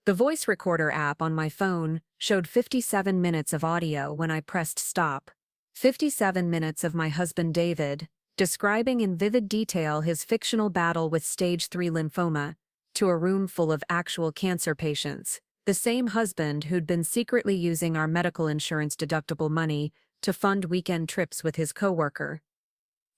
The voice recorder app on my phone showed 57 minutes of audio when I pressed stop. 57 minutes of my husband David, describing in vivid detail his fictional battle with stage 3 lymphoma, to a room full of actual cancer patients. The same husband who'd been secretly using our medical insurance deductible money to fund weekend trips with his coworker,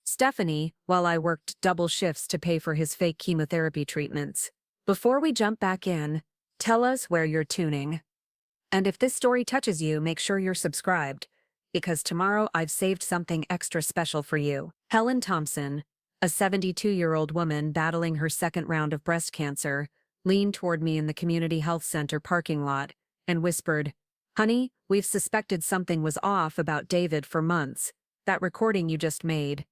Stephanie, while I worked double shifts to pay for his fake chemotherapy treatments. Before we jump back in, tell us where you're tuning. And if this story touches you, make sure you're subscribed, because tomorrow I've saved something extra special for you. Helen Thompson, a 72-year-old woman battling her second round of breast cancer, leaned toward me in the community health center parking lot and whispered, "Honey, we've suspected something was off about David for months. That recording you just made.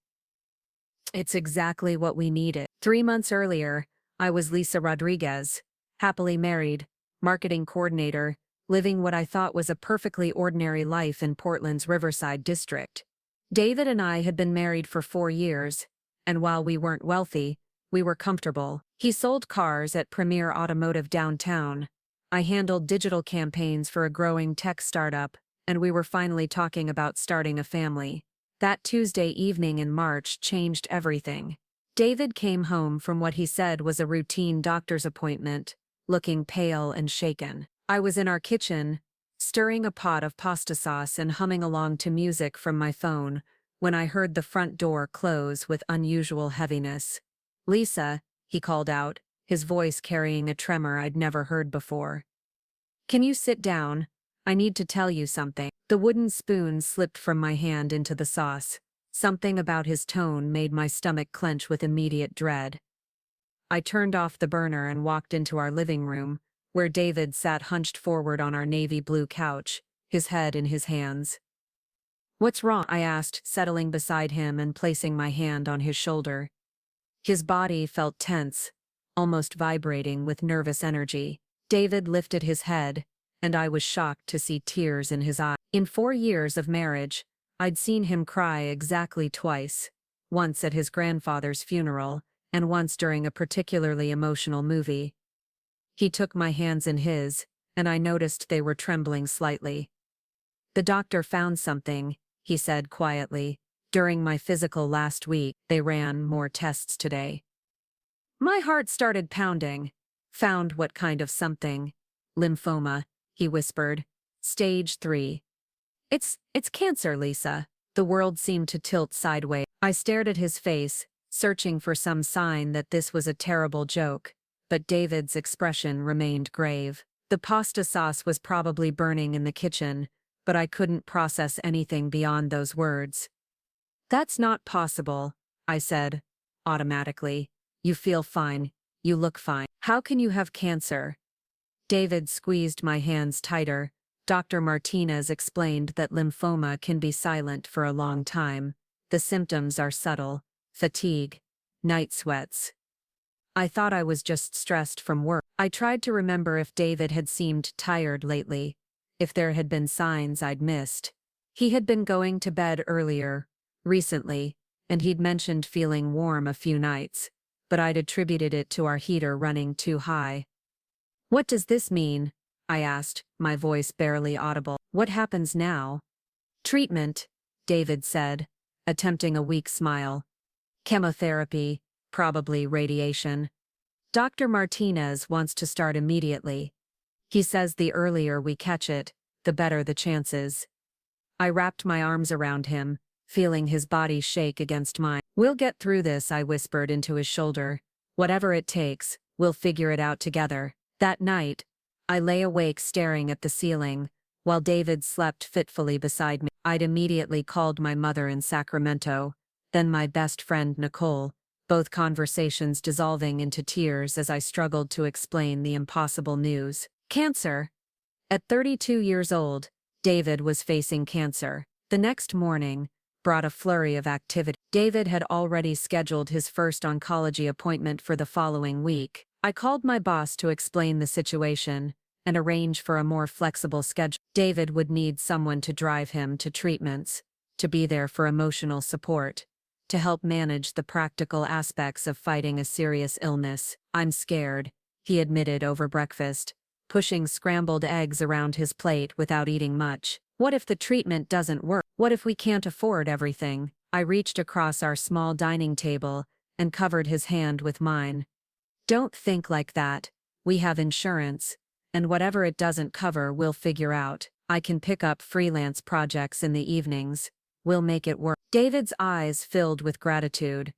It's exactly what we needed." 3 months earlier, I was Lisa Rodriguez, happily married, marketing coordinator, living what I thought was a perfectly ordinary life in Portland's Riverside district. David and I had been married for 4 years, and while we weren't wealthy, we were comfortable. He sold cars at Premier Automotive downtown. I handled digital campaigns for a growing tech startup, and we were finally talking about starting a family. That Tuesday evening in March changed everything. David came home from what he said was a routine doctor's appointment, looking pale and shaken. I was in our kitchen, stirring a pot of pasta sauce and humming along to music from my phone, when I heard the front door close with unusual heaviness. "Lisa," he called out, his voice carrying a tremor I'd never heard before. "Can you sit down? I need to tell you something." The wooden spoon slipped from my hand into the sauce. Something about his tone made my stomach clench with immediate dread. I turned off the burner and walked into our living room, where David sat hunched forward on our navy blue couch, his head in his hands. "What's wrong?" I asked, settling beside him and placing my hand on his shoulder. His body felt tense, almost vibrating with nervous energy. David lifted his head, and I was shocked to see tears in his eyes. In 4 years of marriage, I'd seen him cry exactly twice, once at his grandfather's funeral, and once during a particularly emotional movie. He took my hands in his, and I noticed they were trembling slightly. "The doctor found something," he said quietly. "During my physical last week, they ran more tests today." My heart started pounding. "Found what kind of something?" "Lymphoma," he whispered. "Stage 3. It's cancer, Lisa." The world seemed to tilt sideways. I stared at his face, searching for some sign that this was a terrible joke, but David's expression remained grave. The pasta sauce was probably burning in the kitchen, but I couldn't process anything beyond those words. "That's not possible," I said, automatically. "You feel fine. You look fine. How can you have cancer?" David squeezed my hands tighter. "Dr. Martinez explained that lymphoma can be silent for a long time. The symptoms are subtle: fatigue, night sweats." I thought I was just stressed from work. I tried to remember if David had seemed tired lately, if there had been signs I'd missed. He had been going to bed earlier, recently, and he'd mentioned feeling warm a few nights, but I'd attributed it to our heater running too high. "What does this mean?" I asked, my voice barely audible. "What happens now?" "Treatment," David said, attempting a weak smile. "Chemotherapy, probably radiation. Dr. Martinez wants to start immediately. He says the earlier we catch it, the better the chances." I wrapped my arms around him, feeling his body shake against mine. "We'll get through this," I whispered into his shoulder. "Whatever it takes, we'll figure it out together." That night, I lay awake staring at the ceiling, while David slept fitfully beside me. I'd immediately called my mother in Sacramento, then my best friend Nicole, both conversations dissolving into tears as I struggled to explain the impossible news. Cancer. At 32 years old, David was facing cancer. The next morning brought a flurry of activity. David had already scheduled his first oncology appointment for the following week. I called my boss to explain the situation and arrange for a more flexible schedule. David would need someone to drive him to treatments, to be there for emotional support, to help manage the practical aspects of fighting a serious illness. "I'm scared," he admitted over breakfast. pushing scrambled eggs around his plate without eating much. What if the treatment doesn't work? What if we can't afford everything? I reached across our small dining table and covered his hand with mine. Don't think like that. We have insurance, and whatever it doesn't cover we'll figure out. I can pick up freelance projects in the evenings. We'll make it work. David's eyes filled with gratitude.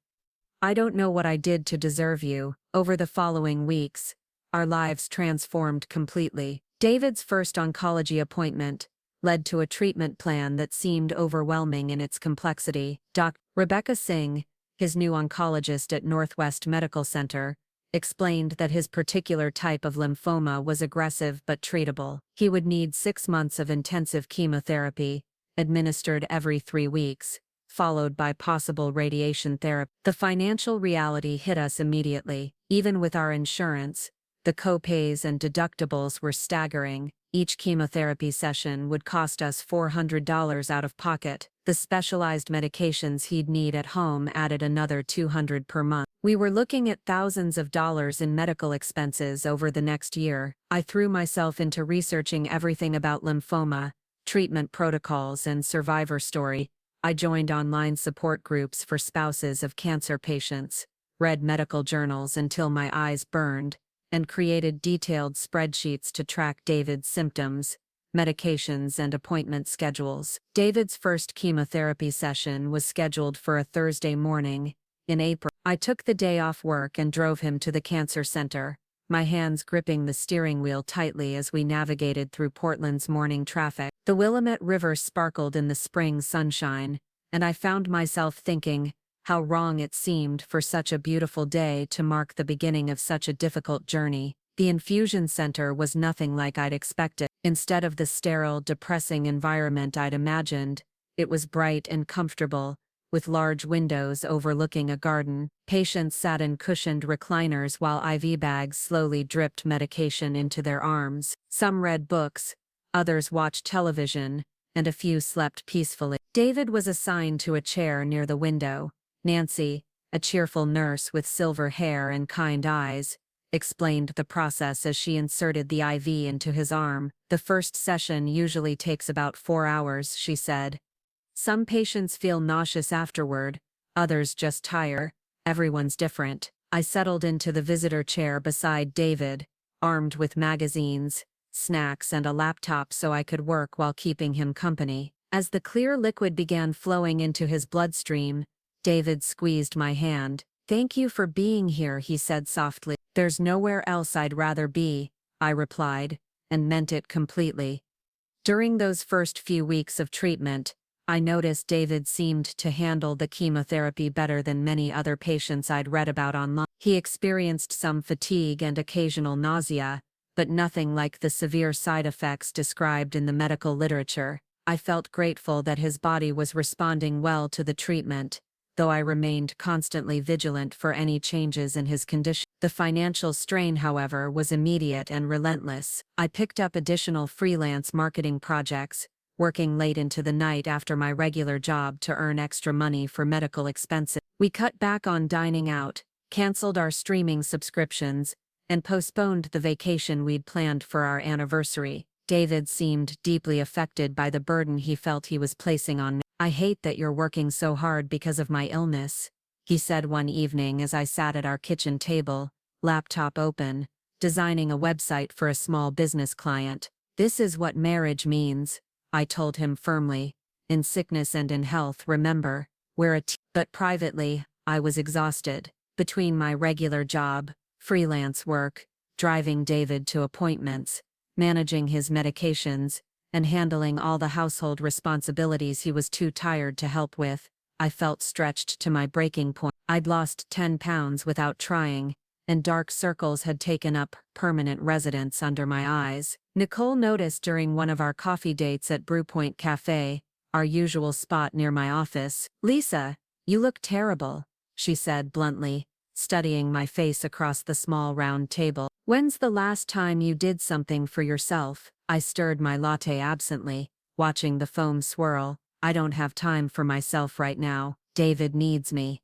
I don't know what I did to deserve you. Over the following weeks, our lives transformed completely. David's first oncology appointment led to a treatment plan that seemed overwhelming in its complexity. Dr. Rebecca Singh, his new oncologist at Northwest Medical Center, explained that his particular type of lymphoma was aggressive but treatable. He would need 6 months of intensive chemotherapy, administered every 3 weeks, followed by possible radiation therapy. The financial reality hit us immediately. Even with our insurance, the co-pays and deductibles were staggering. Each chemotherapy session would cost us $400 out of pocket. The specialized medications he'd need at home added another $200 per month. We were looking at thousands of dollars in medical expenses over the next year. I threw myself into researching everything about lymphoma, treatment protocols, and survivor story. I joined online support groups for spouses of cancer patients, read medical journals until my eyes burned, and created detailed spreadsheets to track David's symptoms, medications, and appointment schedules. David's first chemotherapy session was scheduled for a Thursday morning in April. I took the day off work and drove him to the cancer center, my hands gripping the steering wheel tightly as we navigated through Portland's morning traffic. The Willamette River sparkled in the spring sunshine, and I found myself thinking how wrong it seemed for such a beautiful day to mark the beginning of such a difficult journey. The infusion center was nothing like I'd expected. Instead of the sterile, depressing environment I'd imagined, it was bright and comfortable, with large windows overlooking a garden. Patients sat in cushioned recliners while IV bags slowly dripped medication into their arms. Some read books, others watched television, and a few slept peacefully. David was assigned to a chair near the window. Nancy, a cheerful nurse with silver hair and kind eyes, explained the process as she inserted the IV into his arm. The first session usually takes about 4 hours, she said. Some patients feel nauseous afterward, others just tire. Everyone's different. I settled into the visitor chair beside David, armed with magazines, snacks, and a laptop so I could work while keeping him company. As the clear liquid began flowing into his bloodstream, David squeezed my hand. "Thank you for being here," he said softly. "There's nowhere else I'd rather be," I replied, and meant it completely. During those first few weeks of treatment, I noticed David seemed to handle the chemotherapy better than many other patients I'd read about online. He experienced some fatigue and occasional nausea, but nothing like the severe side effects described in the medical literature. I felt grateful that his body was responding well to the treatment, though I remained constantly vigilant for any changes in his condition. The financial strain, however, was immediate and relentless. I picked up additional freelance marketing projects, working late into the night after my regular job to earn extra money for medical expenses. We cut back on dining out, canceled our streaming subscriptions, and postponed the vacation we'd planned for our anniversary. David seemed deeply affected by the burden he felt he was placing on me. "I hate that you're working so hard because of my illness," he said one evening as I sat at our kitchen table, laptop open, designing a website for a small business client. "This is what marriage means," I told him firmly. "In sickness and in health, remember, we're a team." But privately, I was exhausted. Between my regular job, freelance work, driving David to appointments, managing his medications, and handling all the household responsibilities he was too tired to help with, I felt stretched to my breaking point. I'd lost 10 pounds without trying, and dark circles had taken up permanent residence under my eyes. Nicole noticed during one of our coffee dates at Brewpoint Cafe, our usual spot near my office. "Lisa, you look terrible," she said bluntly, studying my face across the small round table. "When's the last time you did something for yourself?" I stirred my latte absently, watching the foam swirl. "I don't have time for myself right now. David needs me."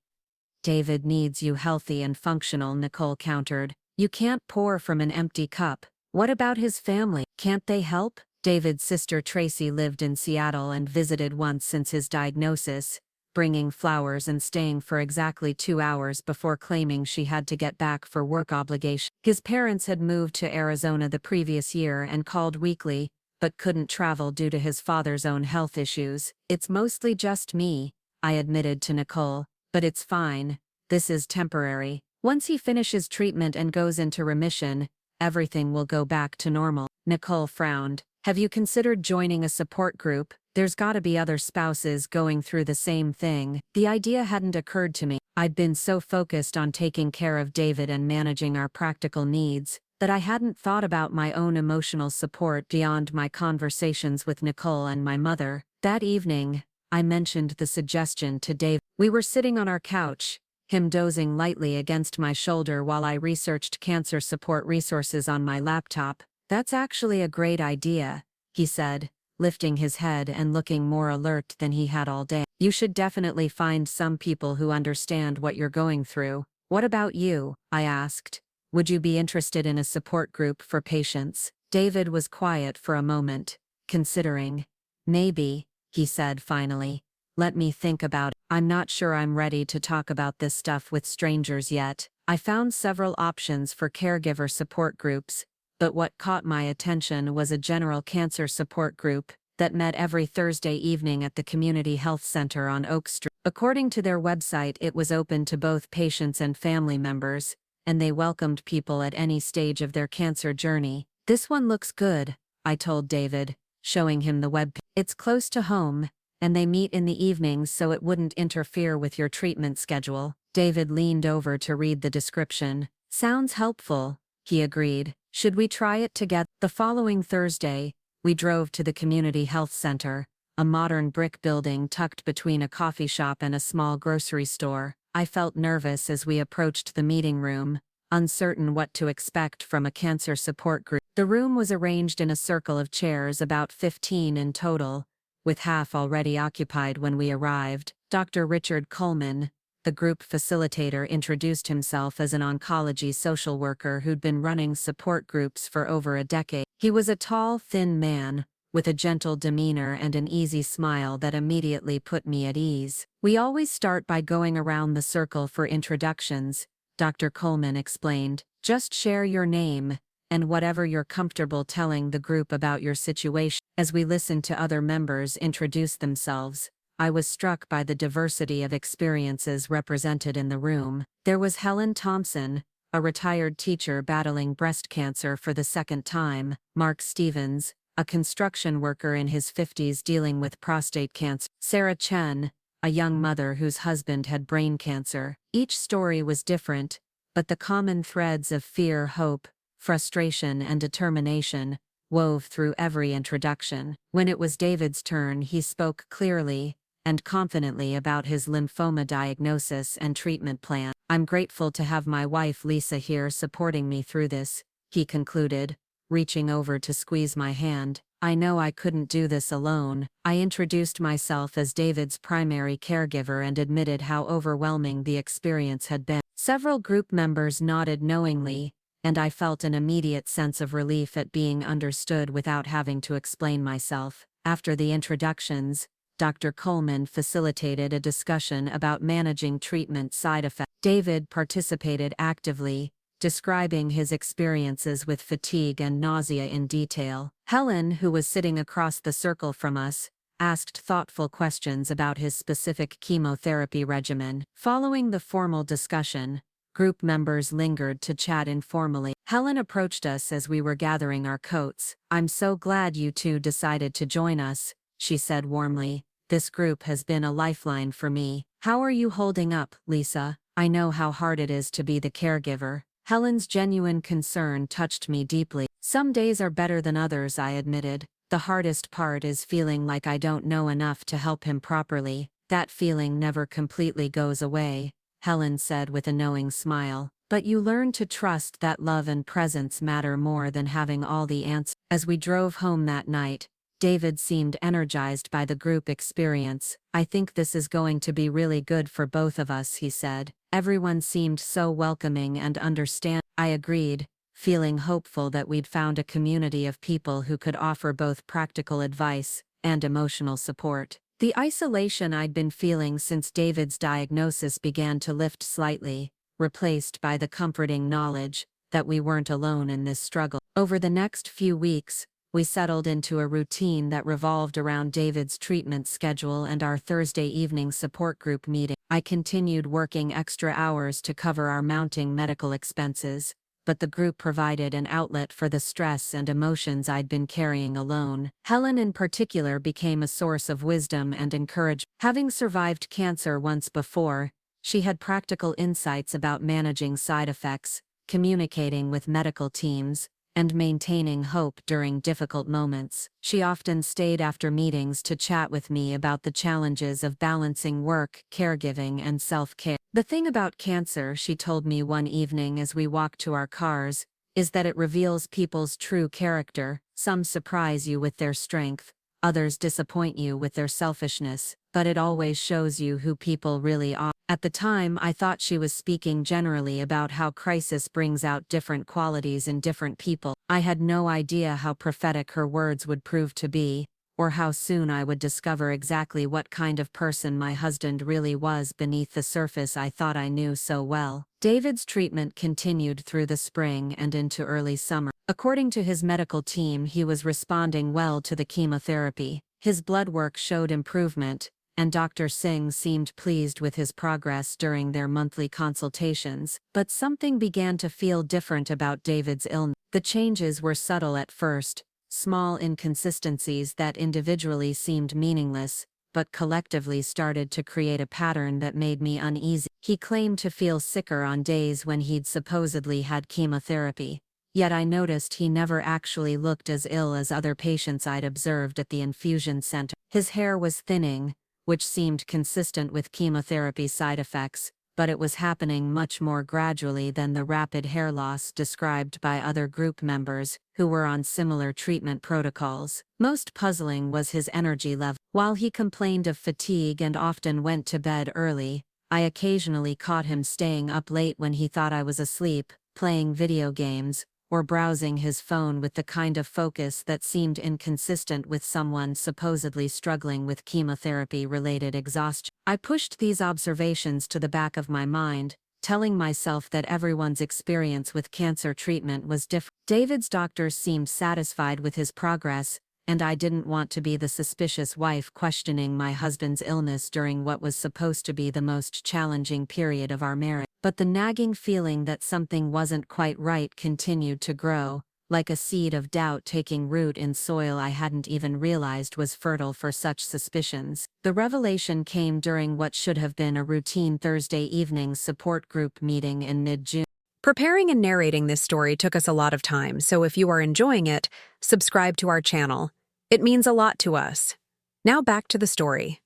"David needs you healthy and functional," Nicole countered. "You can't pour from an empty cup." What about his family? Can't they help? David's sister Tracy lived in Seattle and visited once since his diagnosis, bringing flowers and staying for exactly 2 hours before claiming she had to get back for work obligation. His parents had moved to Arizona the previous year and called weekly, but couldn't travel due to his father's own health issues. It's mostly just me, I admitted to Nicole, but it's fine. This is temporary. Once he finishes treatment and goes into remission, everything will go back to normal. Nicole frowned. Have you considered joining a support group? There's gotta be other spouses going through the same thing. The idea hadn't occurred to me. I'd been so focused on taking care of David and managing our practical needs that I hadn't thought about my own emotional support beyond my conversations with Nicole and my mother. That evening, I mentioned the suggestion to Dave. We were sitting on our couch, him dozing lightly against my shoulder while I researched cancer support resources on my laptop. That's actually a great idea, he said, lifting his head and looking more alert than he had all day. You should definitely find some people who understand what you're going through. What about you? I asked. Would you be interested in a support group for patients? David was quiet for a moment, considering. Maybe, he said finally. Let me think about it. I'm not sure I'm ready to talk about this stuff with strangers yet. I found several options for caregiver support groups, but what caught my attention was a general cancer support group that met every Thursday evening at the Community Health Center on Oak Street. According to their website, it was open to both patients and family members, and they welcomed people at any stage of their cancer journey. This one looks good, I told David, showing him the web. It's close to home, and they meet in the evenings so it wouldn't interfere with your treatment schedule. David leaned over to read the description. Sounds helpful, he agreed. Should we try it together? The following Thursday, we drove to the Community Health Center, a modern brick building tucked between a coffee shop and a small grocery store. I felt nervous as we approached the meeting room, uncertain what to expect from a cancer support group. The room was arranged in a circle of chairs, about 15 in total, with half already occupied when we arrived. Dr. Richard Coleman, the group facilitator, introduced himself as an oncology social worker who'd been running support groups for over a decade. He was a tall, thin man, with a gentle demeanor and an easy smile that immediately put me at ease. We always start by going around the circle for introductions, Dr. Coleman explained. Just share your name, and whatever you're comfortable telling the group about your situation. As we listened to other members introduce themselves, I was struck by the diversity of experiences represented in the room. There was Helen Thompson, a retired teacher battling breast cancer for the second time; Mark Stevens, a construction worker in his 50s dealing with prostate cancer; Sarah Chen, a young mother whose husband had brain cancer. Each story was different, but the common threads of fear, hope, frustration, and determination wove through every introduction. When it was David's turn, he spoke clearly and confidently about his lymphoma diagnosis and treatment plan. I'm grateful to have my wife Lisa here supporting me through this, he concluded, reaching over to squeeze my hand. I know I couldn't do this alone. I introduced myself as David's primary caregiver and admitted how overwhelming the experience had been. Several group members nodded knowingly, and I felt an immediate sense of relief at being understood without having to explain myself. After the introductions, Dr. Coleman facilitated a discussion about managing treatment side effects. David participated actively, describing his experiences with fatigue and nausea in detail. Helen, who was sitting across the circle from us, asked thoughtful questions about his specific chemotherapy regimen. Following the formal discussion, group members lingered to chat informally. Helen approached us as we were gathering our coats. I'm so glad you two decided to join us, she said warmly. This group has been a lifeline for me. How are you holding up, Lisa? I know how hard it is to be the caregiver. Helen's genuine concern touched me deeply. Some days are better than others, I admitted. The hardest part is feeling like I don't know enough to help him properly. That feeling never completely goes away, Helen said with a knowing smile. But you learn to trust that love and presence matter more than having all the answers. As we drove home that night, David seemed energized by the group experience. I think this is going to be really good for both of us, he said. Everyone seemed so welcoming and understanding. I agreed, feeling hopeful that we'd found a community of people who could offer both practical advice and emotional support. The isolation I'd been feeling since David's diagnosis began to lift slightly, replaced by the comforting knowledge that we weren't alone in this struggle. Over the next few weeks, we settled into a routine that revolved around David's treatment schedule and our Thursday evening support group meeting. I continued working extra hours to cover our mounting medical expenses, but the group provided an outlet for the stress and emotions I'd been carrying alone. Helen in particular became a source of wisdom and encouragement. Having survived cancer once before, she had practical insights about managing side effects, communicating with medical teams, and maintaining hope during difficult moments. She often stayed after meetings to chat with me about the challenges of balancing work, caregiving, and self-care. The thing about cancer, she told me one evening as we walked to our cars, is that it reveals people's true character. Some surprise you with their strength, others disappoint you with their selfishness, but it always shows you who people really are. At the time, I thought she was speaking generally about how crisis brings out different qualities in different people. I had no idea how prophetic her words would prove to be, or how soon I would discover exactly what kind of person my husband really was beneath the surface I thought I knew so well. David's treatment continued through the spring and into early summer. According to his medical team, he was responding well to the chemotherapy. His blood work showed improvement, and Dr. Singh seemed pleased with his progress during their monthly consultations. But something began to feel different about David's illness. The changes were subtle at first, small inconsistencies that individually seemed meaningless, but collectively started to create a pattern that made me uneasy. He claimed to feel sicker on days when he'd supposedly had chemotherapy, yet I noticed he never actually looked as ill as other patients I'd observed at the infusion center. His hair was thinning, which seemed consistent with chemotherapy side effects, but it was happening much more gradually than the rapid hair loss described by other group members who were on similar treatment protocols. Most puzzling was his energy level. While he complained of fatigue and often went to bed early, I occasionally caught him staying up late when he thought I was asleep, playing video games, or browsing his phone with the kind of focus that seemed inconsistent with someone supposedly struggling with chemotherapy-related exhaustion. I pushed these observations to the back of my mind, telling myself that everyone's experience with cancer treatment was different. David's doctors seemed satisfied with his progress, and I didn't want to be the suspicious wife questioning my husband's illness during what was supposed to be the most challenging period of our marriage. But the nagging feeling that something wasn't quite right continued to grow, like a seed of doubt taking root in soil I hadn't even realized was fertile for such suspicions. The revelation came during what should have been a routine Thursday evening support group meeting in mid-June. Preparing and narrating this story took us a lot of time, so if you are enjoying it, subscribe to our channel. It means a lot to us. Now back to the story.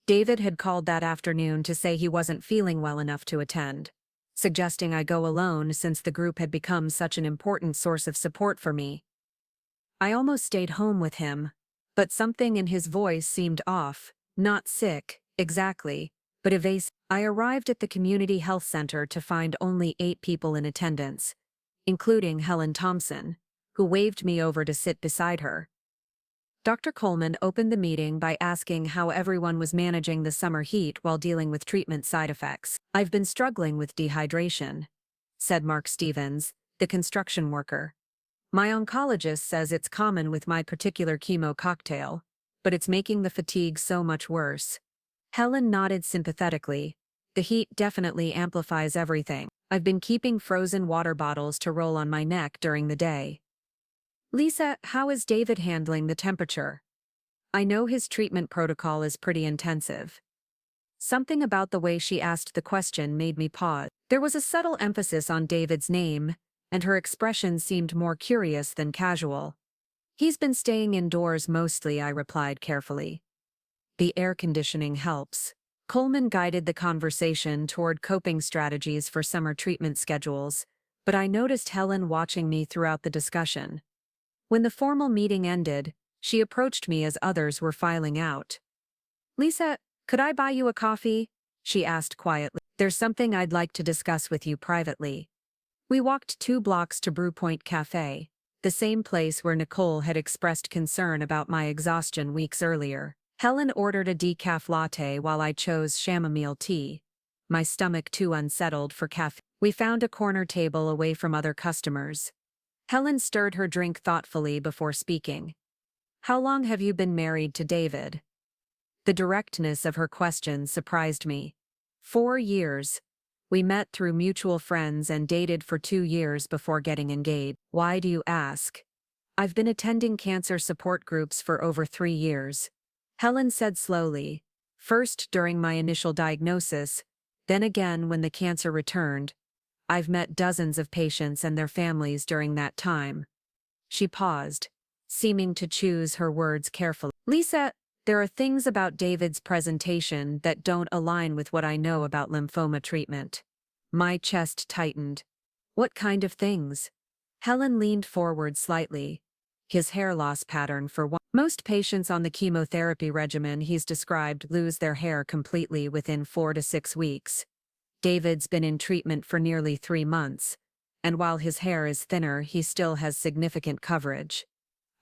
David had called that afternoon to say he wasn't feeling well enough to attend, suggesting I go alone since the group had become such an important source of support for me. I almost stayed home with him, but something in his voice seemed off, not sick, exactly, but evasive. I arrived at the community health center to find only 8 people in attendance, including Helen Thompson, who waved me over to sit beside her. Dr. Coleman opened the meeting by asking how everyone was managing the summer heat while dealing with treatment side effects. "I've been struggling with dehydration," said Mark Stevens, the construction worker. "My oncologist says it's common with my particular chemo cocktail, but it's making the fatigue so much worse." Helen nodded sympathetically. "The heat definitely amplifies everything. I've been keeping frozen water bottles to roll on my neck during the day." "Lisa, how is David handling the temperature? I know his treatment protocol is pretty intensive." Something about the way she asked the question made me pause. There was a subtle emphasis on David's name, and her expression seemed more curious than casual. "He's been staying indoors mostly," I replied carefully. "The air conditioning helps." Coleman guided the conversation toward coping strategies for summer treatment schedules, but I noticed Helen watching me throughout the discussion. When the formal meeting ended, she approached me as others were filing out. "Lisa, could I buy you a coffee?" she asked quietly. "There's something I'd like to discuss with you privately." We walked 2 blocks to Brewpoint Cafe, the same place where Nicole had expressed concern about my exhaustion weeks earlier. Helen ordered a decaf latte while I chose chamomile tea, my stomach too unsettled for caffeine. We found a corner table away from other customers. Helen stirred her drink thoughtfully before speaking. How long have you been married to David? The directness of her question surprised me. 4 years. We met through mutual friends and dated for 2 years before getting engaged. Why do you ask? I've been attending cancer support groups for over 3 years. Helen said slowly, first during my initial diagnosis, then again when the cancer returned. I've met dozens of patients and their families during that time. She paused, seeming to choose her words carefully. Lisa, there are things about David's presentation that don't align with what I know about lymphoma treatment. My chest tightened. What kind of things? Helen leaned forward slightly. His hair loss pattern for one. Most patients on the chemotherapy regimen he's described lose their hair completely within 4 to 6 weeks. David's been in treatment for nearly 3 months, and while his hair is thinner, he still has significant coverage.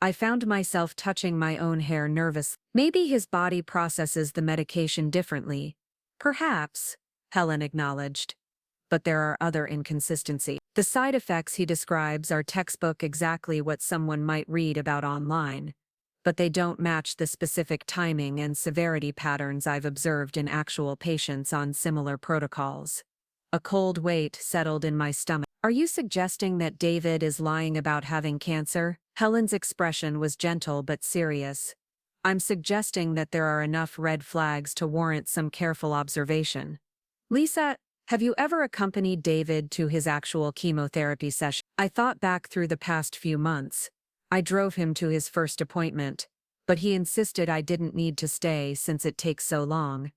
I found myself touching my own hair nervously. Maybe his body processes the medication differently. Perhaps, Helen acknowledged. But there are other inconsistencies. The side effects he describes are textbook exactly what someone might read about online, but they don't match the specific timing and severity patterns I've observed in actual patients on similar protocols. A cold weight settled in my stomach. Are you suggesting that David is lying about having cancer? Helen's expression was gentle but serious. I'm suggesting that there are enough red flags to warrant some careful observation. Lisa, have you ever accompanied David to his actual chemotherapy session? I thought back through the past few months. I drove him to his first appointment, but he insisted I didn't need to stay since it takes so long.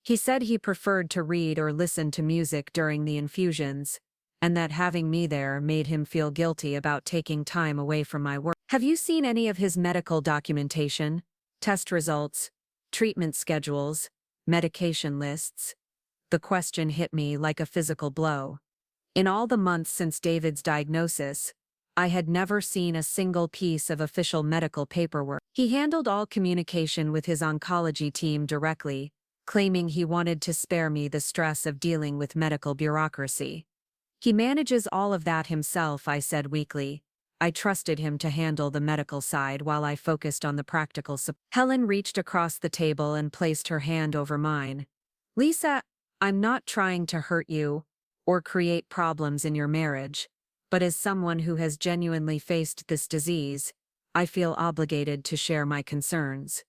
He said he preferred to read or listen to music during the infusions, and that having me there made him feel guilty about taking time away from my work. Have you seen any of his medical documentation, test results, treatment schedules, medication lists? The question hit me like a physical blow. In all the months since David's diagnosis, I had never seen a single piece of official medical paperwork. He handled all communication with his oncology team directly, claiming he wanted to spare me the stress of dealing with medical bureaucracy. He manages all of that himself, I said weakly. I trusted him to handle the medical side while I focused on the practical support. Helen reached across the table and placed her hand over mine. Lisa, I'm not trying to hurt you or create problems in your marriage. But as someone who has genuinely faced this disease, I feel obligated to share my concerns.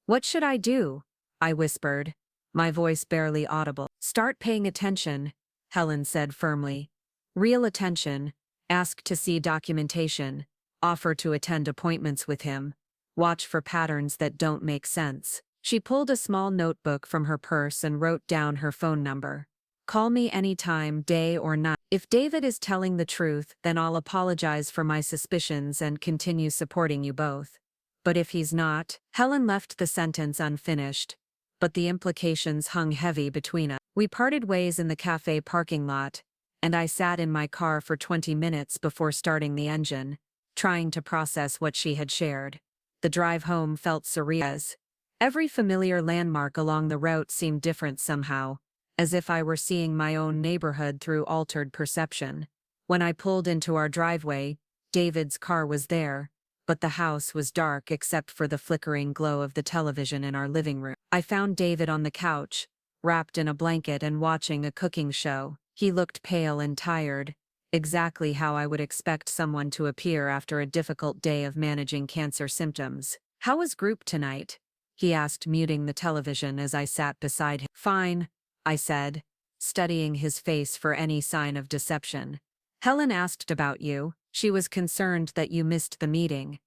What should I do? I whispered, my voice barely audible. Start paying attention, Helen said firmly. Real attention, ask to see documentation, offer to attend appointments with him, watch for patterns that don't make sense. She pulled a small notebook from her purse and wrote down her phone number. Call me anytime, day or night. If David is telling the truth, then I'll apologize for my suspicions and continue supporting you both. But if he's not, Helen left the sentence unfinished, but the implications hung heavy between us. We parted ways in the cafe parking lot, and I sat in my car for 20 minutes before starting the engine, trying to process what she had shared. The drive home felt surreal. Every familiar landmark along the route seemed different somehow, as if I were seeing my own neighborhood through altered perception. When I pulled into our driveway, David's car was there, but the house was dark except for the flickering glow of the television in our living room. I found David on the couch, wrapped in a blanket and watching a cooking show. He looked pale and tired, exactly how I would expect someone to appear after a difficult day of managing cancer symptoms. How was group tonight? He asked, muting the television as I sat beside him. Fine, I said, studying his face for any sign of deception. Helen asked about you. She was concerned that you missed the meeting.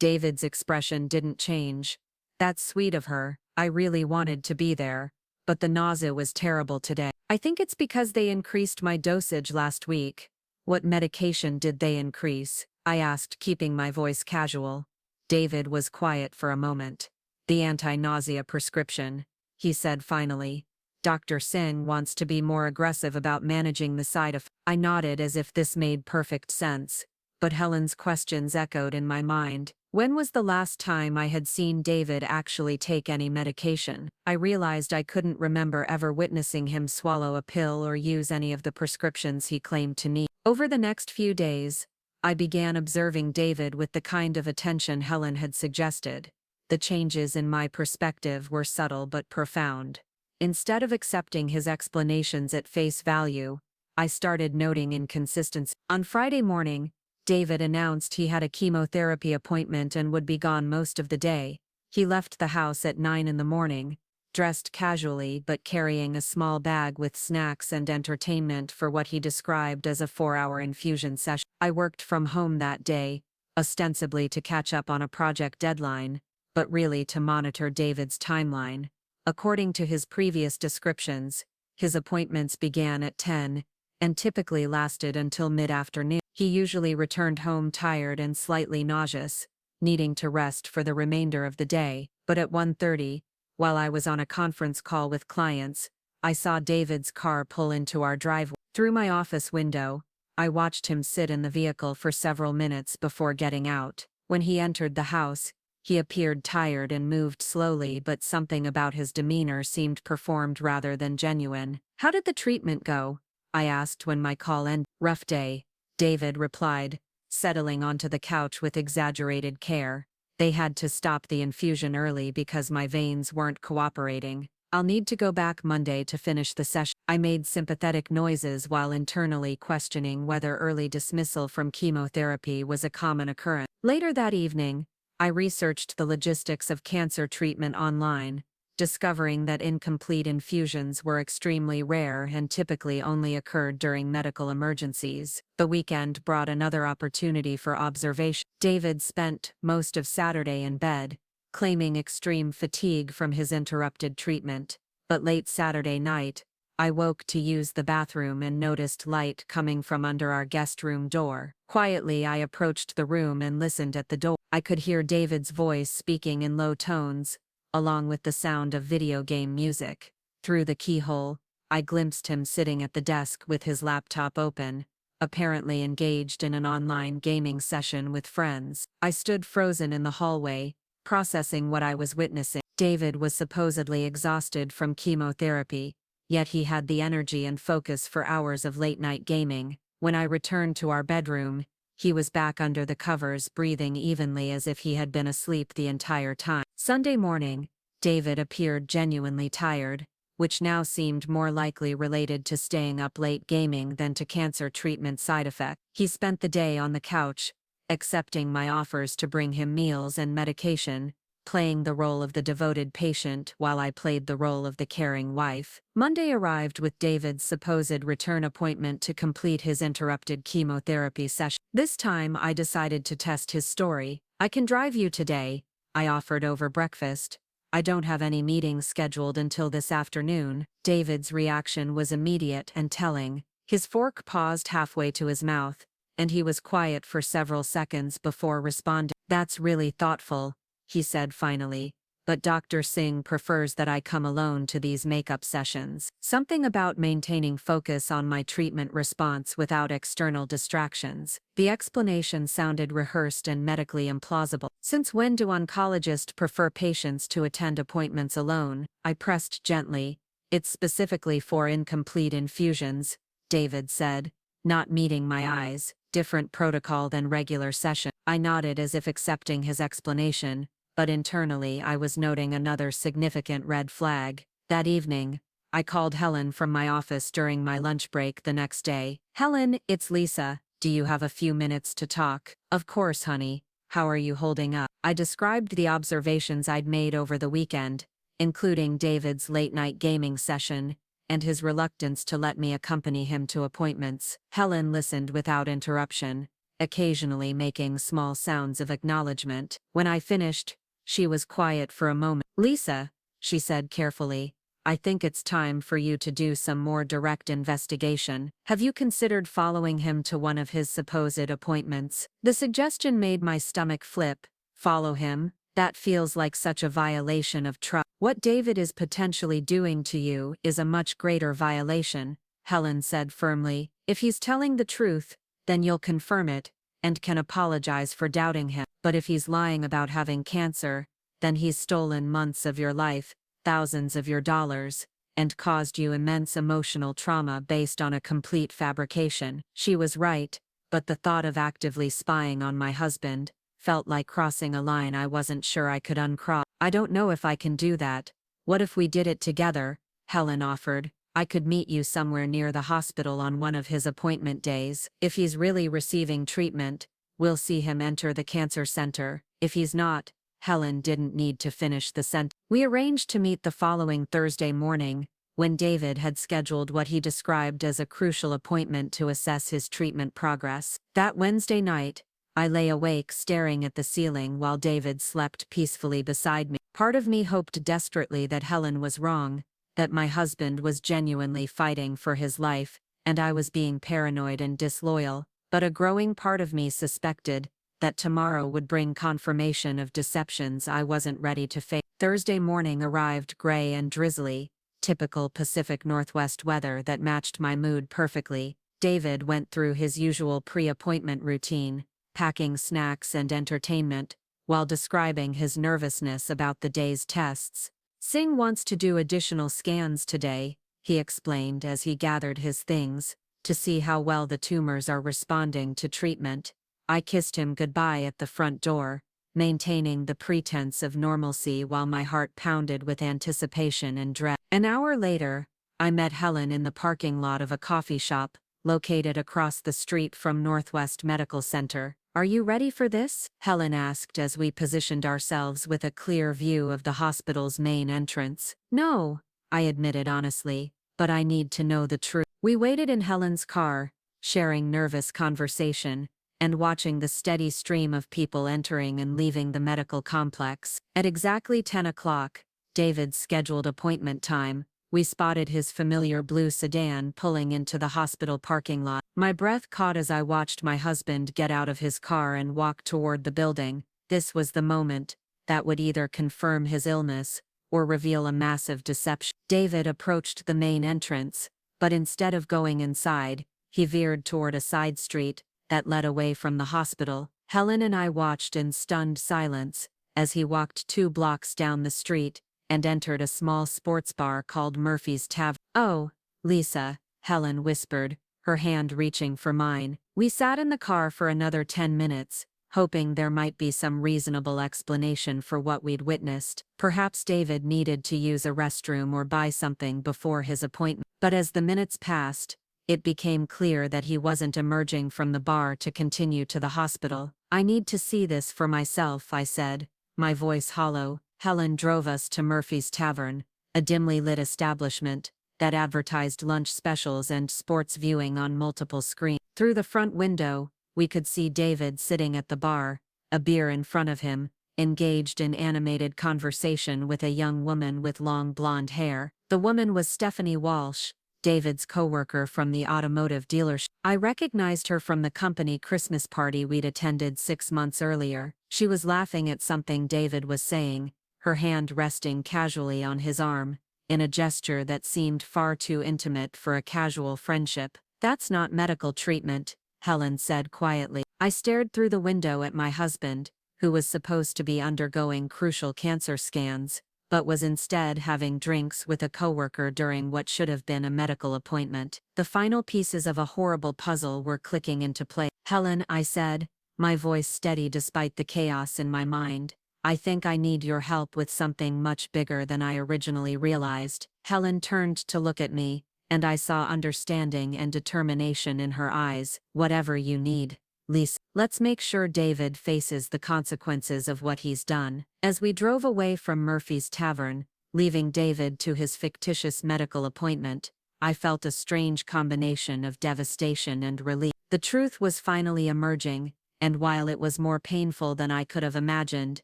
David's expression didn't change. That's sweet of her. I really wanted to be there, but the nausea was terrible today. I think it's because they increased my dosage last week. What medication did they increase? I asked, keeping my voice casual. David was quiet for a moment. The anti-nausea prescription, he said finally. Dr. Singh wants to be more aggressive about managing the side effects. I nodded as if this made perfect sense, but Helen's questions echoed in my mind. When was the last time I had seen David actually take any medication? I realized I couldn't remember ever witnessing him swallow a pill or use any of the prescriptions he claimed to need. Over the next few days, I began observing David with the kind of attention Helen had suggested. The changes in my perspective were subtle but profound. Instead of accepting his explanations at face value, I started noting inconsistency. On Friday morning, David announced he had a chemotherapy appointment and would be gone most of the day. He left the house at 9 in the morning, dressed casually but carrying a small bag with snacks and entertainment for what he described as a 4-hour infusion session. I worked from home that day, ostensibly to catch up on a project deadline, but really to monitor David's timeline. According to his previous descriptions, his appointments began at 10 and typically lasted until mid-afternoon. He usually returned home tired and slightly nauseous, needing to rest for the remainder of the day. But at 1:30, while I was on a conference call with clients, I saw David's car pull into our driveway. Through my office window, I watched him sit in the vehicle for several minutes before getting out. When he entered the house, he appeared tired and moved slowly, but something about his demeanor seemed performed rather than genuine. "How did the treatment go?" I asked when my call ended. "Rough day," David replied, settling onto the couch with exaggerated care. "They had to stop the infusion early because my veins weren't cooperating. I'll need to go back Monday to finish the session." I made sympathetic noises while internally questioning whether early dismissal from chemotherapy was a common occurrence. Later that evening, I researched the logistics of cancer treatment online, discovering that incomplete infusions were extremely rare and typically only occurred during medical emergencies. The weekend brought another opportunity for observation. David spent most of Saturday in bed, claiming extreme fatigue from his interrupted treatment. But late Saturday night, I woke to use the bathroom and noticed light coming from under our guest room door. Quietly, I approached the room and listened at the door. I could hear David's voice speaking in low tones, along with the sound of video game music. Through the keyhole, I glimpsed him sitting at the desk with his laptop open, apparently engaged in an online gaming session with friends. I stood frozen in the hallway, processing what I was witnessing. David was supposedly exhausted from chemotherapy, yet he had the energy and focus for hours of late-night gaming. When I returned to our bedroom, he was back under the covers, breathing evenly as if he had been asleep the entire time. Sunday morning, David appeared genuinely tired, which now seemed more likely related to staying up late gaming than to cancer treatment side effects. He spent the day on the couch, accepting my offers to bring him meals and medication, playing the role of the devoted patient while I played the role of the caring wife. Monday arrived with David's supposed return appointment to complete his interrupted chemotherapy session. This time I decided to test his story. "I can drive you today," I offered over breakfast. "I don't have any meetings scheduled until this afternoon." David's reaction was immediate and telling. His fork paused halfway to his mouth, and he was quiet for several seconds before responding. "That's really thoughtful," he said finally, "but Dr. Singh prefers that I come alone to these makeup sessions. Something about maintaining focus on my treatment response without external distractions." The explanation sounded rehearsed and medically implausible. "Since when do oncologists prefer patients to attend appointments alone?" I pressed gently. "It's specifically for incomplete infusions," David said, not meeting my eyes. "Different protocol than regular session." I nodded as if accepting his explanation, but internally I was noting another significant red flag. That evening, I called Helen from my office during my lunch break the next day. "Helen, it's Lisa. Do you have a few minutes to talk?" "Of course, honey. How are you holding up?" I described the observations I'd made over the weekend, including David's late-night gaming session, and his reluctance to let me accompany him to appointments. Helen listened without interruption, occasionally making small sounds of acknowledgement. When I finished, she was quiet for a moment. "Lisa," she said carefully, "I think it's time for you to do some more direct investigation. Have you considered following him to one of his supposed appointments?" The suggestion made my stomach flip. Follow him? That feels like such a violation of trust. What David is potentially doing to you is a much greater violation, Helen said firmly. If he's telling the truth, then you'll confirm it, and can apologize for doubting him. But if he's lying about having cancer, then he's stolen months of your life, thousands of your dollars, and caused you immense emotional trauma based on a complete fabrication. She was right, but the thought of actively spying on my husband felt like crossing a line I wasn't sure I could uncross. I don't know if I can do that. What if we did it together? Helen offered. I could meet you somewhere near the hospital on one of his appointment days. If he's really receiving treatment, we'll see him enter the cancer center. If he's not, Helen didn't need to finish the sentence. We arranged to meet the following Thursday morning, when David had scheduled what he described as a crucial appointment to assess his treatment progress. That Wednesday night, I lay awake staring at the ceiling while David slept peacefully beside me. Part of me hoped desperately that Helen was wrong, that my husband was genuinely fighting for his life, and I was being paranoid and disloyal, but a growing part of me suspected that tomorrow would bring confirmation of deceptions I wasn't ready to face. Thursday morning arrived gray and drizzly, typical Pacific Northwest weather that matched my mood perfectly. David went through his usual pre-appointment routine, packing snacks and entertainment, while describing his nervousness about the day's tests. Singh wants to do additional scans today, he explained as he gathered his things, to see how well the tumors are responding to treatment. I kissed him goodbye at the front door, maintaining the pretense of normalcy while my heart pounded with anticipation and dread. An hour later, I met Helen in the parking lot of a coffee shop, located across the street from Northwest Medical Center. Are you ready for this? Helen asked as we positioned ourselves with a clear view of the hospital's main entrance. No, I admitted honestly, but I need to know the truth. We waited in Helen's car, sharing nervous conversation, and watching the steady stream of people entering and leaving the medical complex. At exactly 10 o'clock, David's scheduled appointment time, we spotted his familiar blue sedan pulling into the hospital parking lot. My breath caught as I watched my husband get out of his car and walk toward the building. This was the moment that would either confirm his illness or reveal a massive deception. David approached the main entrance, but instead of going inside, he veered toward a side street that led away from the hospital. Helen and I watched in stunned silence as he walked 2 blocks down the street and entered a small sports bar called Murphy's Tavern. Oh, Lisa, Helen whispered, her hand reaching for mine. We sat in the car for another 10 minutes, hoping there might be some reasonable explanation for what we'd witnessed. Perhaps David needed to use a restroom or buy something before his appointment. But as the minutes passed, it became clear that he wasn't emerging from the bar to continue to the hospital. I need to see this for myself, I said, my voice hollow. Helen drove us to Murphy's Tavern, a dimly lit establishment that advertised lunch specials and sports viewing on multiple screens. Through the front window, we could see David sitting at the bar, a beer in front of him, engaged in animated conversation with a young woman with long blonde hair. The woman was Stephanie Walsh, David's coworker from the automotive dealership. I recognized her from the company Christmas party we'd attended 6 months earlier. She was laughing at something David was saying, her hand resting casually on his arm, in a gesture that seemed far too intimate for a casual friendship. That's not medical treatment, Helen said quietly. I stared through the window at my husband, who was supposed to be undergoing crucial cancer scans, but was instead having drinks with a coworker during what should have been a medical appointment. The final pieces of a horrible puzzle were clicking into place. Helen, I said, my voice steady despite the chaos in my mind, I think I need your help with something much bigger than I originally realized. Helen turned to look at me, and I saw understanding and determination in her eyes. Whatever you need, Lisa. Let's make sure David faces the consequences of what he's done. As we drove away from Murphy's Tavern, leaving David to his fictitious medical appointment, I felt a strange combination of devastation and relief. The truth was finally emerging, and while it was more painful than I could have imagined,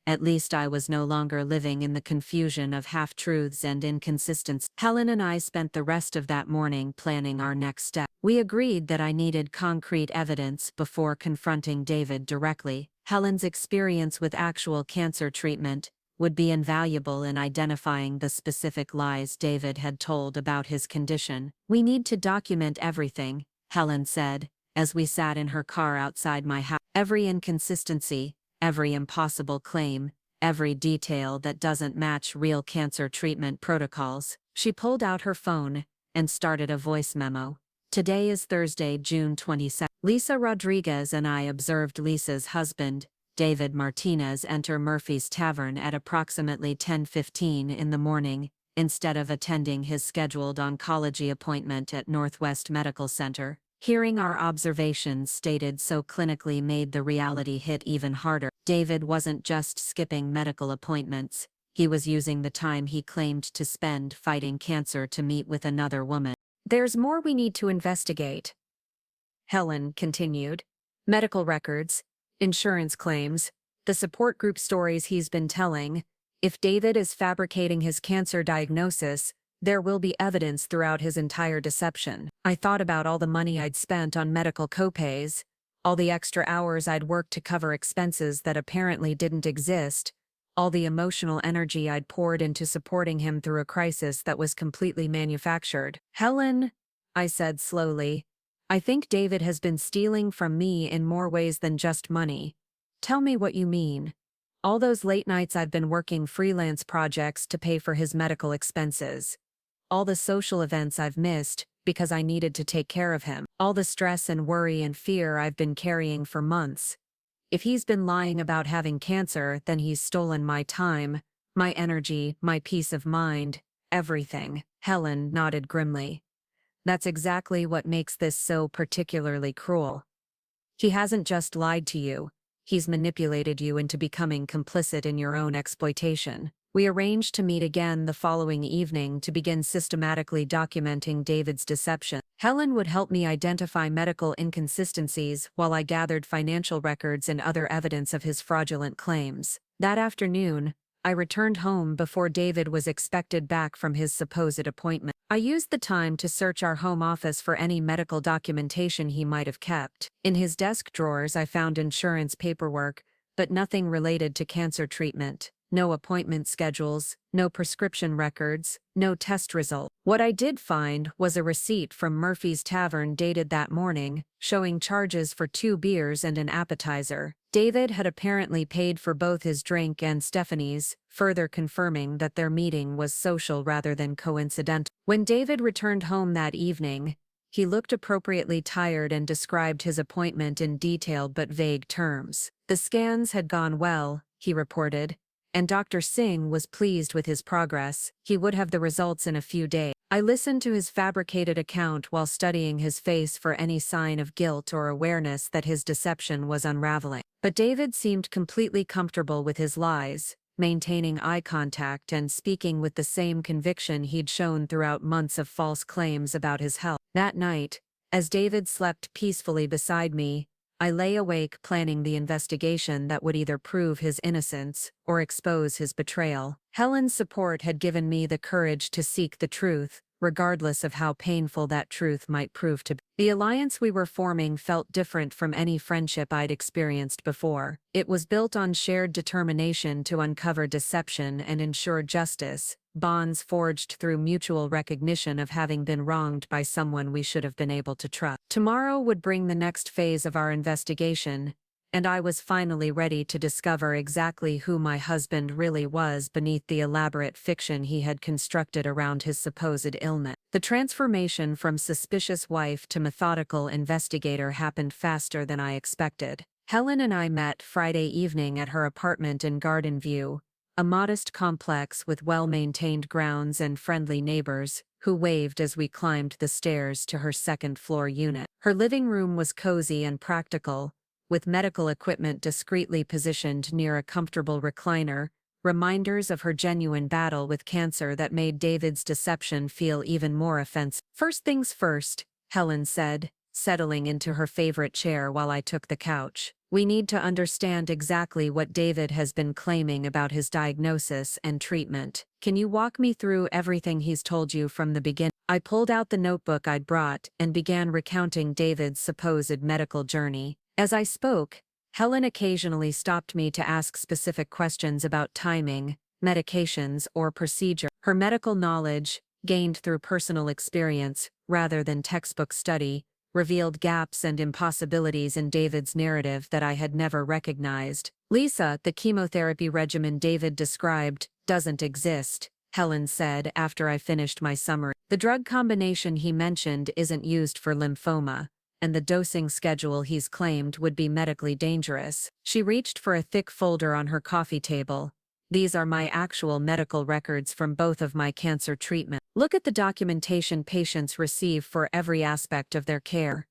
at least I was no longer living in the confusion of half-truths and inconsistencies. Helen and I spent the rest of that morning planning our next step. We agreed that I needed concrete evidence before confronting David directly. Helen's experience with actual cancer treatment would be invaluable in identifying the specific lies David had told about his condition. We need to document everything, Helen said, as we sat in her car outside my house. Every inconsistency, every impossible claim, every detail that doesn't match real cancer treatment protocols. She pulled out her phone and started a voice memo. Today is Thursday, June 22nd. Lisa Rodriguez and I observed Lisa's husband, David Martinez, enter Murphy's Tavern at approximately 10:15 in the morning, instead of attending his scheduled oncology appointment at Northwest Medical Center. Hearing our observations stated so clinically made the reality hit even harder. David wasn't just skipping medical appointments, he was using the time he claimed to spend fighting cancer to meet with another woman. There's more we need to investigate, Helen continued. Medical records, insurance claims, the support group stories he's been telling. If David is fabricating his cancer diagnosis, there will be evidence throughout his entire deception. I thought about all the money I'd spent on medical copays, all the extra hours I'd worked to cover expenses that apparently didn't exist, all the emotional energy I'd poured into supporting him through a crisis that was completely manufactured. Helen, I said slowly, I think David has been stealing from me in more ways than just money. Tell me what you mean. All those late nights I've been working freelance projects to pay for his medical expenses. All the social events I've missed because I needed to take care of him. All the stress and worry and fear I've been carrying for months. If he's been lying about having cancer, then he's stolen my time, my energy, my peace of mind, everything. Helen nodded grimly. That's exactly what makes this so particularly cruel. He hasn't just lied to you, he's manipulated you into becoming complicit in your own exploitation. We arranged to meet again the following evening to begin systematically documenting David's deception. Helen would help me identify medical inconsistencies while I gathered financial records and other evidence of his fraudulent claims. That afternoon, I returned home before David was expected back from his supposed appointment. I used the time to search our home office for any medical documentation he might have kept. In his desk drawers I found insurance paperwork, but nothing related to cancer treatment. No appointment schedules, no prescription records, no test result. What I did find was a receipt from Murphy's Tavern dated that morning, showing charges for 2 beers and an appetizer. David had apparently paid for both his drink and Stephanie's, further confirming that their meeting was social rather than coincidental. When David returned home that evening, he looked appropriately tired and described his appointment in detailed but vague terms. The scans had gone well, he reported, and Dr. Singh was pleased with his progress. He would have the results in a few days. I listened to his fabricated account while studying his face for any sign of guilt or awareness that his deception was unraveling. But David seemed completely comfortable with his lies, maintaining eye contact and speaking with the same conviction he'd shown throughout months of false claims about his health. That night, as David slept peacefully beside me, I lay awake planning the investigation that would either prove his innocence or expose his betrayal. Helen's support had given me the courage to seek the truth, regardless of how painful that truth might prove to be. The alliance we were forming felt different from any friendship I'd experienced before. It was built on shared determination to uncover deception and ensure justice, bonds forged through mutual recognition of having been wronged by someone we should have been able to trust. Tomorrow would bring the next phase of our investigation, and I was finally ready to discover exactly who my husband really was beneath the elaborate fiction he had constructed around his supposed illness. The transformation from suspicious wife to methodical investigator happened faster than I expected. Helen and I met Friday evening at her apartment in Garden View, a modest complex with well-maintained grounds and friendly neighbors, who waved as we climbed the stairs to her second-floor unit. Her living room was cozy and practical, with medical equipment discreetly positioned near a comfortable recliner, reminders of her genuine battle with cancer that made David's deception feel even more offensive. First things first, Helen said, settling into her favorite chair while I took the couch. We need to understand exactly what David has been claiming about his diagnosis and treatment. Can you walk me through everything he's told you from the beginning? I pulled out the notebook I'd brought and began recounting David's supposed medical journey. As I spoke, Helen occasionally stopped me to ask specific questions about timing, medications, or procedure. Her medical knowledge, gained through personal experience rather than textbook study, revealed gaps and impossibilities in David's narrative that I had never recognized. Lisa, the chemotherapy regimen David described, doesn't exist, Helen said after I finished my summary. The drug combination he mentioned isn't used for lymphoma, and the dosing schedule he's claimed would be medically dangerous. She reached for a thick folder on her coffee table. These are my actual medical records from both of my cancer treatments. Look at the documentation patients receive for every aspect of their care.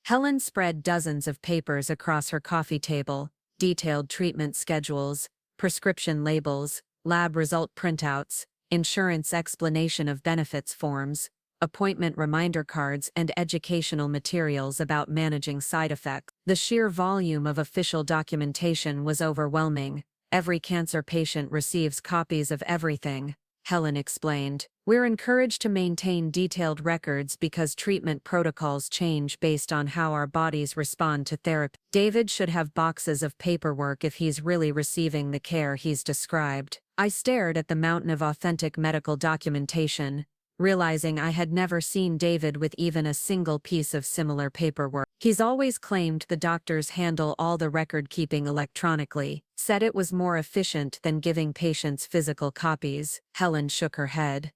Helen spread dozens of papers across her coffee table, detailed treatment schedules, prescription labels, lab result printouts, insurance explanation of benefits forms, appointment reminder cards, and educational materials about managing side effects. The sheer volume of official documentation was overwhelming. Every cancer patient receives copies of everything, Helen explained. We're encouraged to maintain detailed records because treatment protocols change based on how our bodies respond to therapy. David should have boxes of paperwork if he's really receiving the care he's described. I stared at the mountain of authentic medical documentation, realizing I had never seen David with even a single piece of similar paperwork. He's always claimed the doctors handle all the record-keeping electronically, said it was more efficient than giving patients physical copies. Helen shook her head.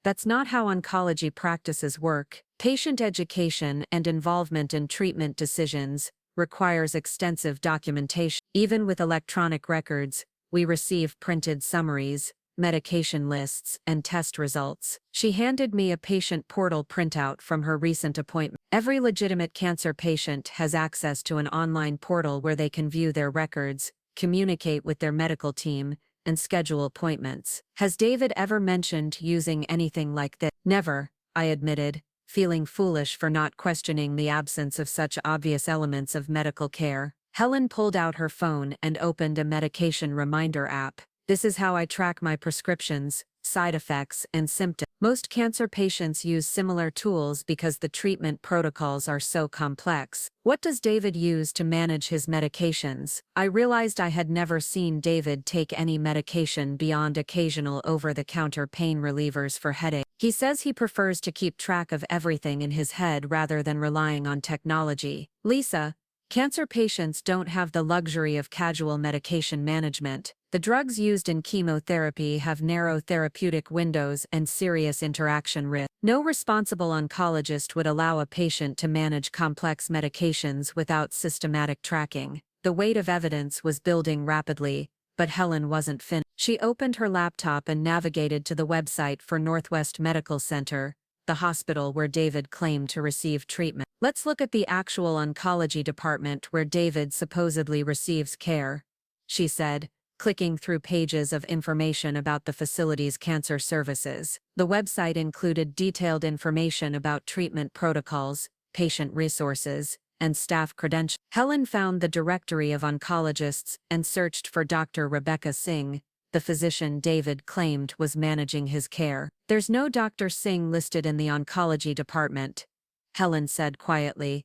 That's not how oncology practices work. Patient education and involvement in treatment decisions requires extensive documentation. Even with electronic records, we receive printed summaries, medication lists, and test results. She handed me a patient portal printout from her recent appointment. Every legitimate cancer patient has access to an online portal where they can view their records, communicate with their medical team, and schedule appointments. Has David ever mentioned using anything like this? Never, I admitted, feeling foolish for not questioning the absence of such obvious elements of medical care. Helen pulled out her phone and opened a medication reminder app. This is how I track my prescriptions, side effects, and symptoms. Most cancer patients use similar tools because the treatment protocols are so complex. What does David use to manage his medications? I realized I had never seen David take any medication beyond occasional over-the-counter pain relievers for headache. He says he prefers to keep track of everything in his head rather than relying on technology. Lisa, cancer patients don't have the luxury of casual medication management. The drugs used in chemotherapy have narrow therapeutic windows and serious interaction risk. No responsible oncologist would allow a patient to manage complex medications without systematic tracking. The weight of evidence was building rapidly, but Helen wasn't finished. She opened her laptop and navigated to the website for Northwest Medical Center, the hospital where David claimed to receive treatment. Let's look at the actual oncology department where David supposedly receives care, she said, clicking through pages of information about the facility's cancer services. The website included detailed information about treatment protocols, patient resources, and staff credentials. Helen found the directory of oncologists and searched for Dr. Rebecca Singh, the physician David claimed was managing his care. There's no Dr. Singh listed in the oncology department, Helen said quietly.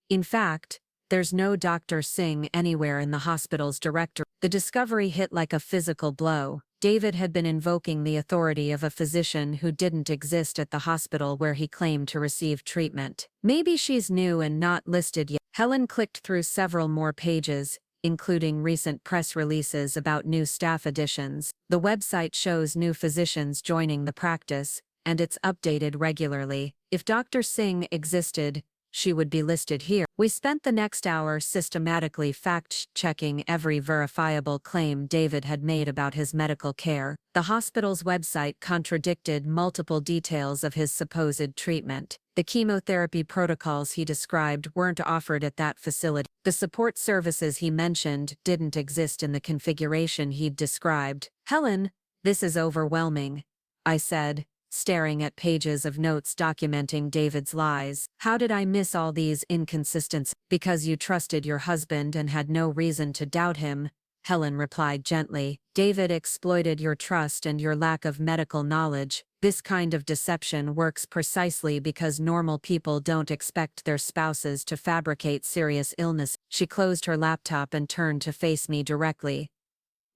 In fact, there's no Dr. Singh anywhere in the hospital's directory. The discovery hit like a physical blow. David had been invoking the authority of a physician who didn't exist at the hospital where he claimed to receive treatment. Maybe she's new and not listed yet. Helen clicked through several more pages, including recent press releases about new staff additions. The website shows new physicians joining the practice, and it's updated regularly. If Dr. Singh existed, she would be listed here. We spent the next hour systematically fact-checking every verifiable claim David had made about his medical care. The hospital's website contradicted multiple details of his supposed treatment. The chemotherapy protocols he described weren't offered at that facility. The support services he mentioned didn't exist in the configuration he'd described. Helen, this is overwhelming, I said, staring at pages of notes documenting David's lies. How did I miss all these inconsistencies? Because you trusted your husband and had no reason to doubt him, Helen replied gently. David exploited your trust and your lack of medical knowledge. This kind of deception works precisely because normal people don't expect their spouses to fabricate serious illness. She closed her laptop and turned to face me directly.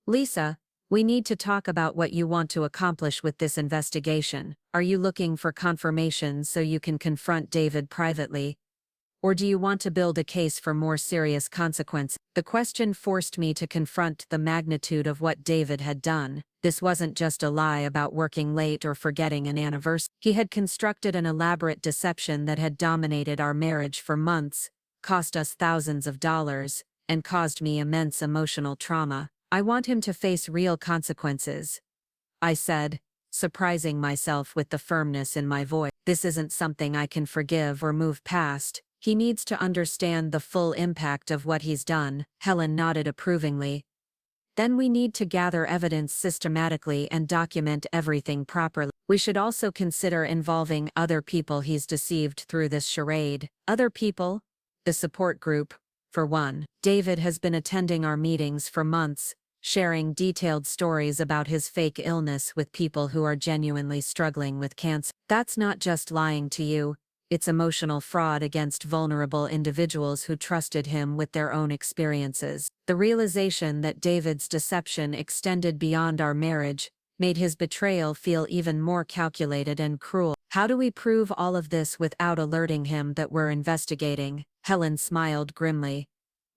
Lisa, we need to talk about what you want to accomplish with this investigation. Are you looking for confirmation so you can confront David privately? Or do you want to build a case for more serious consequences? The question forced me to confront the magnitude of what David had done. This wasn't just a lie about working late or forgetting an anniversary. He had constructed an elaborate deception that had dominated our marriage for months, cost us thousands of dollars, and caused me immense emotional trauma. I want him to face real consequences, I said, surprising myself with the firmness in my voice. This isn't something I can forgive or move past. He needs to understand the full impact of what he's done. Helen nodded approvingly. Then we need to gather evidence systematically and document everything properly. We should also consider involving other people he's deceived through this charade. Other people? The support group, for one. David has been attending our meetings for months, sharing detailed stories about his fake illness with people who are genuinely struggling with cancer. That's not just lying to you. It's emotional fraud against vulnerable individuals who trusted him with their own experiences. The realization that David's deception extended beyond our marriage made his betrayal feel even more calculated and cruel. How do we prove all of this without alerting him that we're investigating? Helen smiled grimly.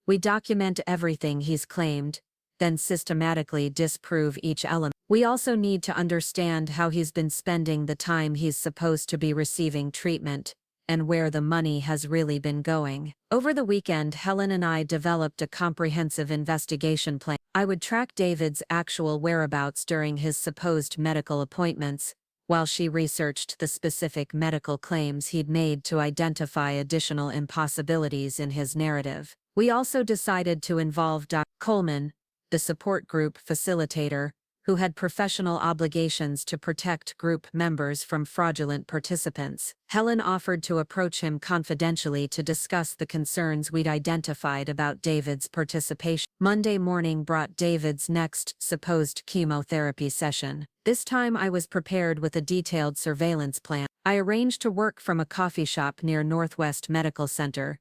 We document everything he's claimed, then systematically disprove each element. We also need to understand how he's been spending the time he's supposed to be receiving treatment, and where the money has really been going. Over the weekend, Helen and I developed a comprehensive investigation plan. I would track David's actual whereabouts during his supposed medical appointments, while she researched the specific medical claims he'd made to identify additional impossibilities in his narrative. We also decided to involve Dr. Coleman, the support group facilitator, who had professional obligations to protect group members from fraudulent participants. Helen offered to approach him confidentially to discuss the concerns we'd identified about David's participation. Monday morning brought David's next supposed chemotherapy session. This time I was prepared with a detailed surveillance plan. I arranged to work from a coffee shop near Northwest Medical Center,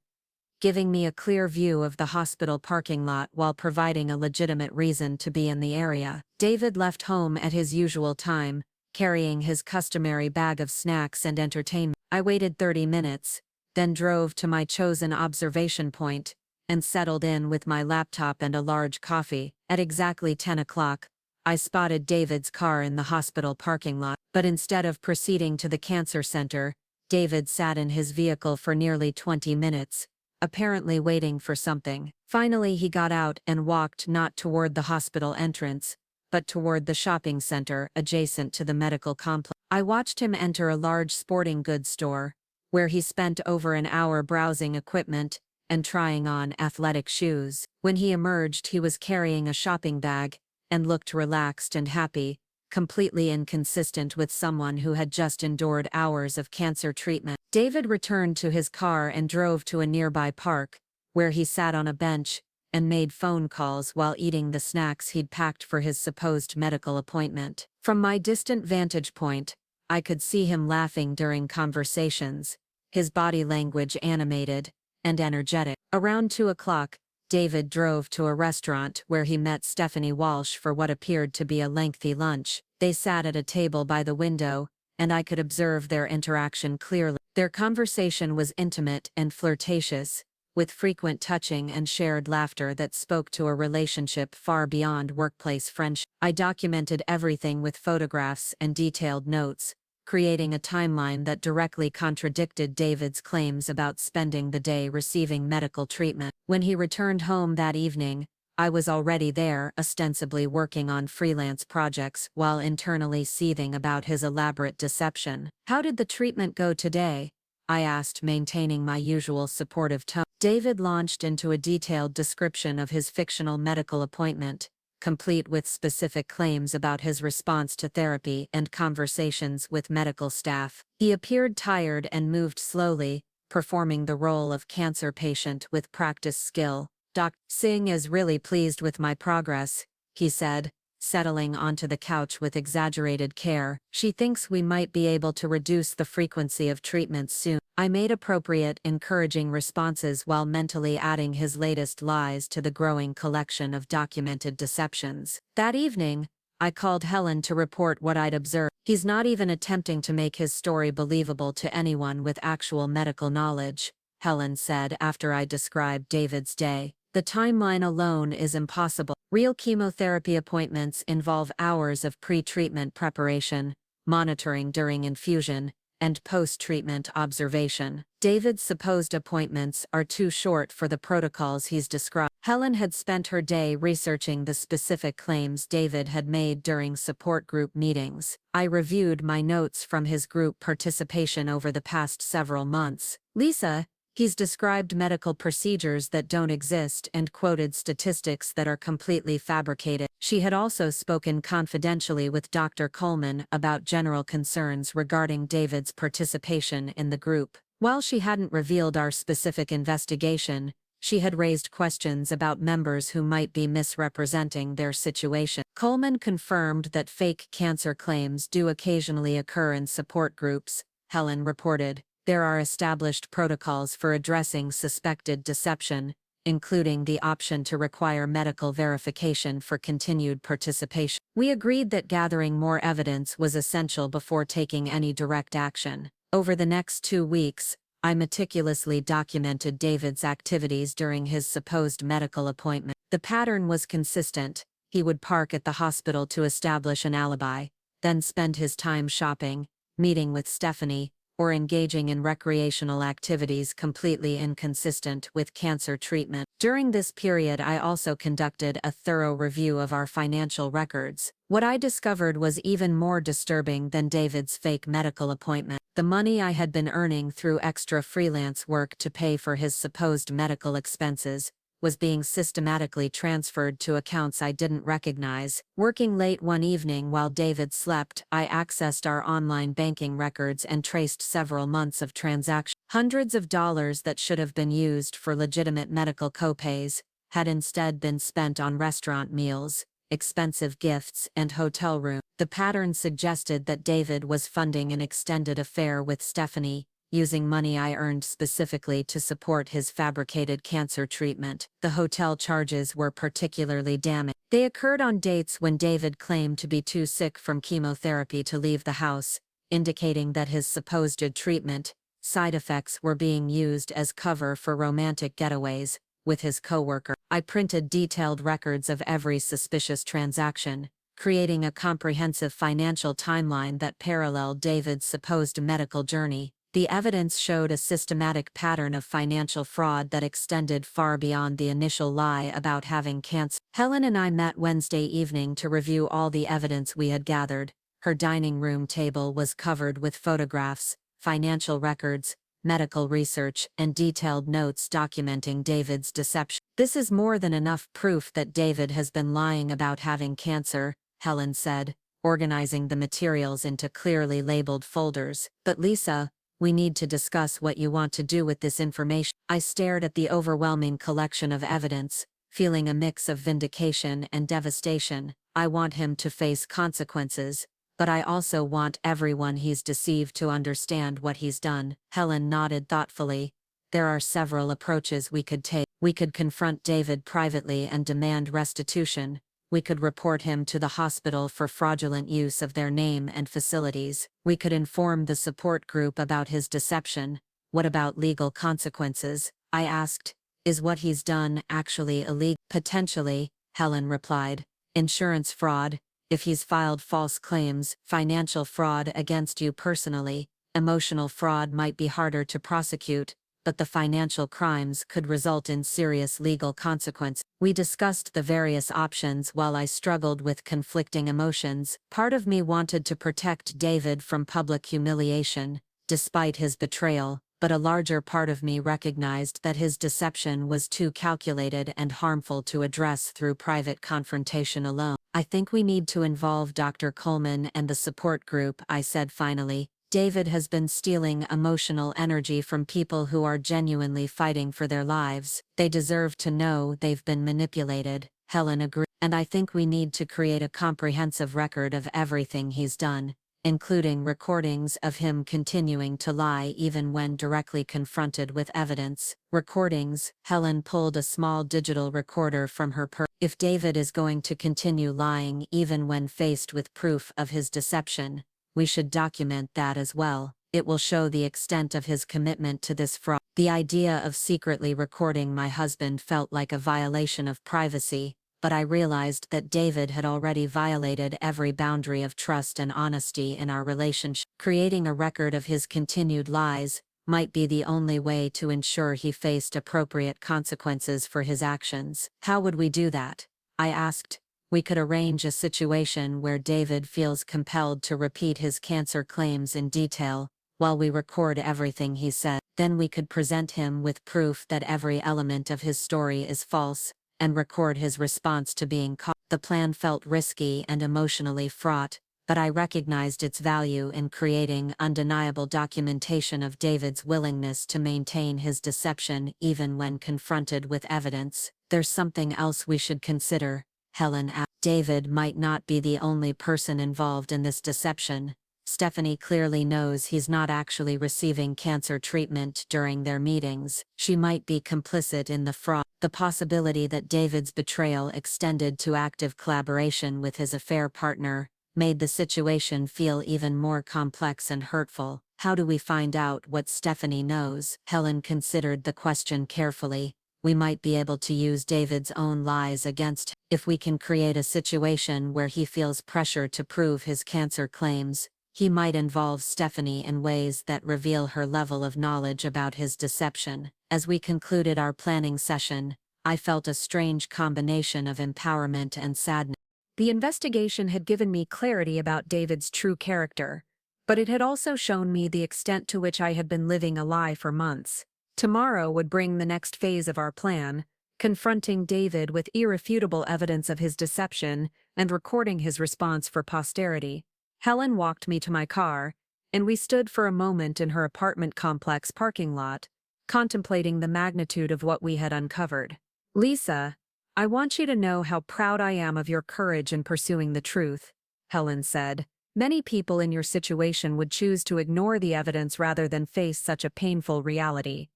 giving me a clear view of the hospital parking lot while providing a legitimate reason to be in the area. David left home at his usual time, carrying his customary bag of snacks and entertainment. I waited 30 minutes, then drove to my chosen observation point, and settled in with my laptop and a large coffee. At exactly 10 o'clock, I spotted David's car in the hospital parking lot, but instead of proceeding to the cancer center, David sat in his vehicle for nearly 20 minutes, apparently waiting for something. Finally he got out and walked not toward the hospital entrance, but toward the shopping center adjacent to the medical complex. I watched him enter a large sporting goods store, where he spent over an hour browsing equipment and trying on athletic shoes. When he emerged, he was carrying a shopping bag and looked relaxed and happy, completely inconsistent with someone who had just endured hours of cancer treatment. David returned to his car and drove to a nearby park, where he sat on a bench and made phone calls while eating the snacks he'd packed for his supposed medical appointment. From my distant vantage point, I could see him laughing during conversations, his body language animated and energetic. Around 2 o'clock, David drove to a restaurant where he met Stephanie Walsh for what appeared to be a lengthy lunch. They sat at a table by the window, and I could observe their interaction clearly. Their conversation was intimate and flirtatious, with frequent touching and shared laughter that spoke to a relationship far beyond workplace friendship. I documented everything with photographs and detailed notes, creating a timeline that directly contradicted David's claims about spending the day receiving medical treatment. When he returned home that evening, I was already there, ostensibly working on freelance projects while internally seething about his elaborate deception. "How did the treatment go today?" I asked, maintaining my usual supportive tone. David launched into a detailed description of his fictional medical appointment, complete with specific claims about his response to therapy and conversations with medical staff. He appeared tired and moved slowly, performing the role of cancer patient with practiced skill. Dr. Singh is really pleased with my progress, he said, settling onto the couch with exaggerated care. She thinks we might be able to reduce the frequency of treatments soon. I made appropriate, encouraging responses while mentally adding his latest lies to the growing collection of documented deceptions. That evening, I called Helen to report what I'd observed. He's not even attempting to make his story believable to anyone with actual medical knowledge, Helen said after I described David's day. The timeline alone is impossible. Real chemotherapy appointments involve hours of pre-treatment preparation, monitoring during infusion, and post-treatment observation. David's supposed appointments are too short for the protocols he's described. Helen had spent her day researching the specific claims David had made during support group meetings. I reviewed my notes from his group participation over the past several months. Lisa, he's described medical procedures that don't exist and quoted statistics that are completely fabricated. She had also spoken confidentially with Dr. Coleman about general concerns regarding David's participation in the group. While she hadn't revealed our specific investigation, she had raised questions about members who might be misrepresenting their situation. Coleman confirmed that fake cancer claims do occasionally occur in support groups, Helen reported. There are established protocols for addressing suspected deception, including the option to require medical verification for continued participation. We agreed that gathering more evidence was essential before taking any direct action. Over the next 2 weeks, I meticulously documented David's activities during his supposed medical appointment. The pattern was consistent. He would park at the hospital to establish an alibi, then spend his time shopping, meeting with Stephanie, or engaging in recreational activities completely inconsistent with cancer treatment. During this period, I also conducted a thorough review of our financial records. What I discovered was even more disturbing than David's fake medical appointment. The money I had been earning through extra freelance work to pay for his supposed medical expenses was being systematically transferred to accounts I didn't recognize. Working late one evening while David slept, I accessed our online banking records and traced several months of transactions. Hundreds of dollars that should have been used for legitimate medical copays had instead been spent on restaurant meals, expensive gifts, and hotel rooms. The pattern suggested that David was funding an extended affair with Stephanie, using money I earned specifically to support his fabricated cancer treatment. The hotel charges were particularly damning. They occurred on dates when David claimed to be too sick from chemotherapy to leave the house, indicating that his supposed treatment side effects were being used as cover for romantic getaways with his coworker. I printed detailed records of every suspicious transaction, creating a comprehensive financial timeline that paralleled David's supposed medical journey. The evidence showed a systematic pattern of financial fraud that extended far beyond the initial lie about having cancer. Helen and I met Wednesday evening to review all the evidence we had gathered. Her dining room table was covered with photographs, financial records, medical research, and detailed notes documenting David's deception. This is more than enough proof that David has been lying about having cancer, Helen said, organizing the materials into clearly labeled folders. But Lisa, we need to discuss what you want to do with this information. I stared at the overwhelming collection of evidence, feeling a mix of vindication and devastation. I want him to face consequences, but I also want everyone he's deceived to understand what he's done. Helen nodded thoughtfully. There are several approaches we could take. We could confront David privately and demand restitution. We could report him to the hospital for fraudulent use of their name and facilities. We could inform the support group about his deception. What about legal consequences? I asked. Is what he's done actually illegal? Potentially, Helen replied. Insurance fraud, if he's filed false claims, financial fraud against you personally, emotional fraud might be harder to prosecute, but the financial crimes could result in serious legal consequence. We discussed the various options while I struggled with conflicting emotions. Part of me wanted to protect David from public humiliation, despite his betrayal, but a larger part of me recognized that his deception was too calculated and harmful to address through private confrontation alone. I think we need to involve Dr. Coleman and the support group, I said finally. David has been stealing emotional energy from people who are genuinely fighting for their lives. They deserve to know they've been manipulated. Helen agreed. And I think we need to create a comprehensive record of everything he's done, including recordings of him continuing to lie even when directly confronted with evidence. Recordings. Helen pulled a small digital recorder from her purse. If David is going to continue lying even when faced with proof of his deception, we should document that as well. It will show the extent of his commitment to this fraud. The idea of secretly recording my husband felt like a violation of privacy, but I realized that David had already violated every boundary of trust and honesty in our relationship. Creating a record of his continued lies might be the only way to ensure he faced appropriate consequences for his actions. How would we do that? I asked. We could arrange a situation where David feels compelled to repeat his cancer claims in detail, while we record everything he said. Then we could present him with proof that every element of his story is false, and record his response to being caught. The plan felt risky and emotionally fraught, but I recognized its value in creating undeniable documentation of David's willingness to maintain his deception even when confronted with evidence. There's something else we should consider, Helen asked. David might not be the only person involved in this deception. Stephanie clearly knows he's not actually receiving cancer treatment during their meetings. She might be complicit in the fraud. The possibility that David's betrayal extended to active collaboration with his affair partner made the situation feel even more complex and hurtful. How do we find out what Stephanie knows? Helen considered the question carefully. We might be able to use David's own lies against him. If we can create a situation where he feels pressure to prove his cancer claims, he might involve Stephanie in ways that reveal her level of knowledge about his deception. As we concluded our planning session, I felt a strange combination of empowerment and sadness. The investigation had given me clarity about David's true character, but it had also shown me the extent to which I had been living a lie for months. Tomorrow would bring the next phase of our plan, confronting David with irrefutable evidence of his deception and recording his response for posterity. Helen walked me to my car, and we stood for a moment in her apartment complex parking lot, contemplating the magnitude of what we had uncovered. "Lisa, I want you to know how proud I am of your courage in pursuing the truth," Helen said. "Many people in your situation would choose to ignore the evidence rather than face such a painful reality."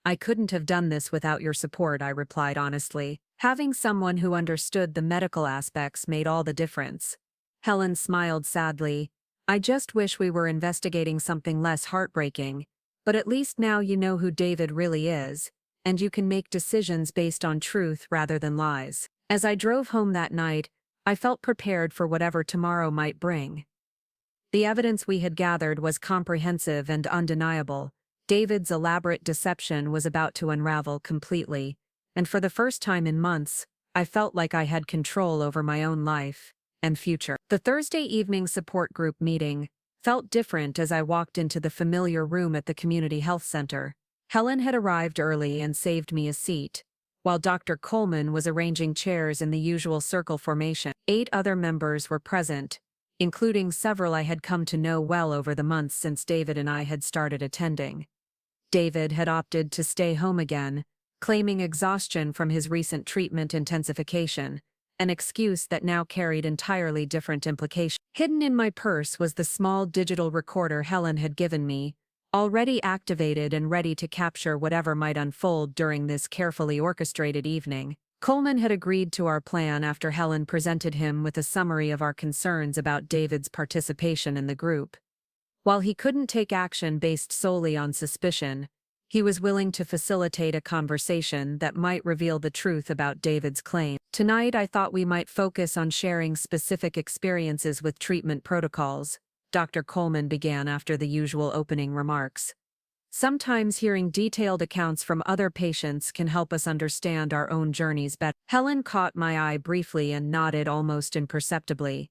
"I couldn't have done this without your support," I replied honestly. Having someone who understood the medical aspects made all the difference. Helen smiled sadly. "I just wish we were investigating something less heartbreaking, but at least now you know who David really is, and you can make decisions based on truth rather than lies." As I drove home that night, I felt prepared for whatever tomorrow might bring. The evidence we had gathered was comprehensive and undeniable. David's elaborate deception was about to unravel completely, and for the first time in months, I felt like I had control over my own life and future. The Thursday evening support group meeting felt different as I walked into the familiar room at the community health center. Helen had arrived early and saved me a seat, while Dr. Coleman was arranging chairs in the usual circle formation. 8 other members were present, including several I had come to know well over the months since David and I had started attending. David had opted to stay home again, claiming exhaustion from his recent treatment intensification, an excuse that now carried entirely different implications. Hidden in my purse was the small digital recorder Helen had given me, already activated and ready to capture whatever might unfold during this carefully orchestrated evening. Coleman had agreed to our plan after Helen presented him with a summary of our concerns about David's participation in the group. While he couldn't take action based solely on suspicion, he was willing to facilitate a conversation that might reveal the truth about David's claim. Tonight I thought we might focus on sharing specific experiences with treatment protocols, Dr. Coleman began after the usual opening remarks. "Sometimes hearing detailed accounts from other patients can help us understand our own journeys better." Helen caught my eye briefly and nodded almost imperceptibly.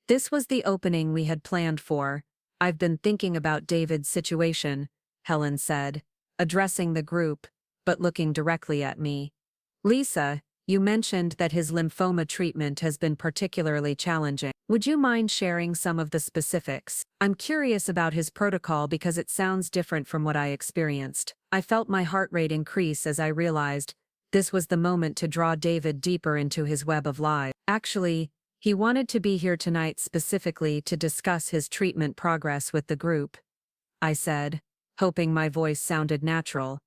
This was the opening we had planned for. "I've been thinking about David's situation, Helen said, addressing the group, but looking directly at me. Lisa, you mentioned that his lymphoma treatment has been particularly challenging. Would you mind sharing some of the specifics? I'm curious about his protocol because it sounds different from what I experienced. I felt my heart rate increase as I realized this was the moment to draw David deeper into his web of lies. Actually, he wanted to be here tonight specifically to discuss his treatment progress with the group, I said, hoping my voice sounded natural.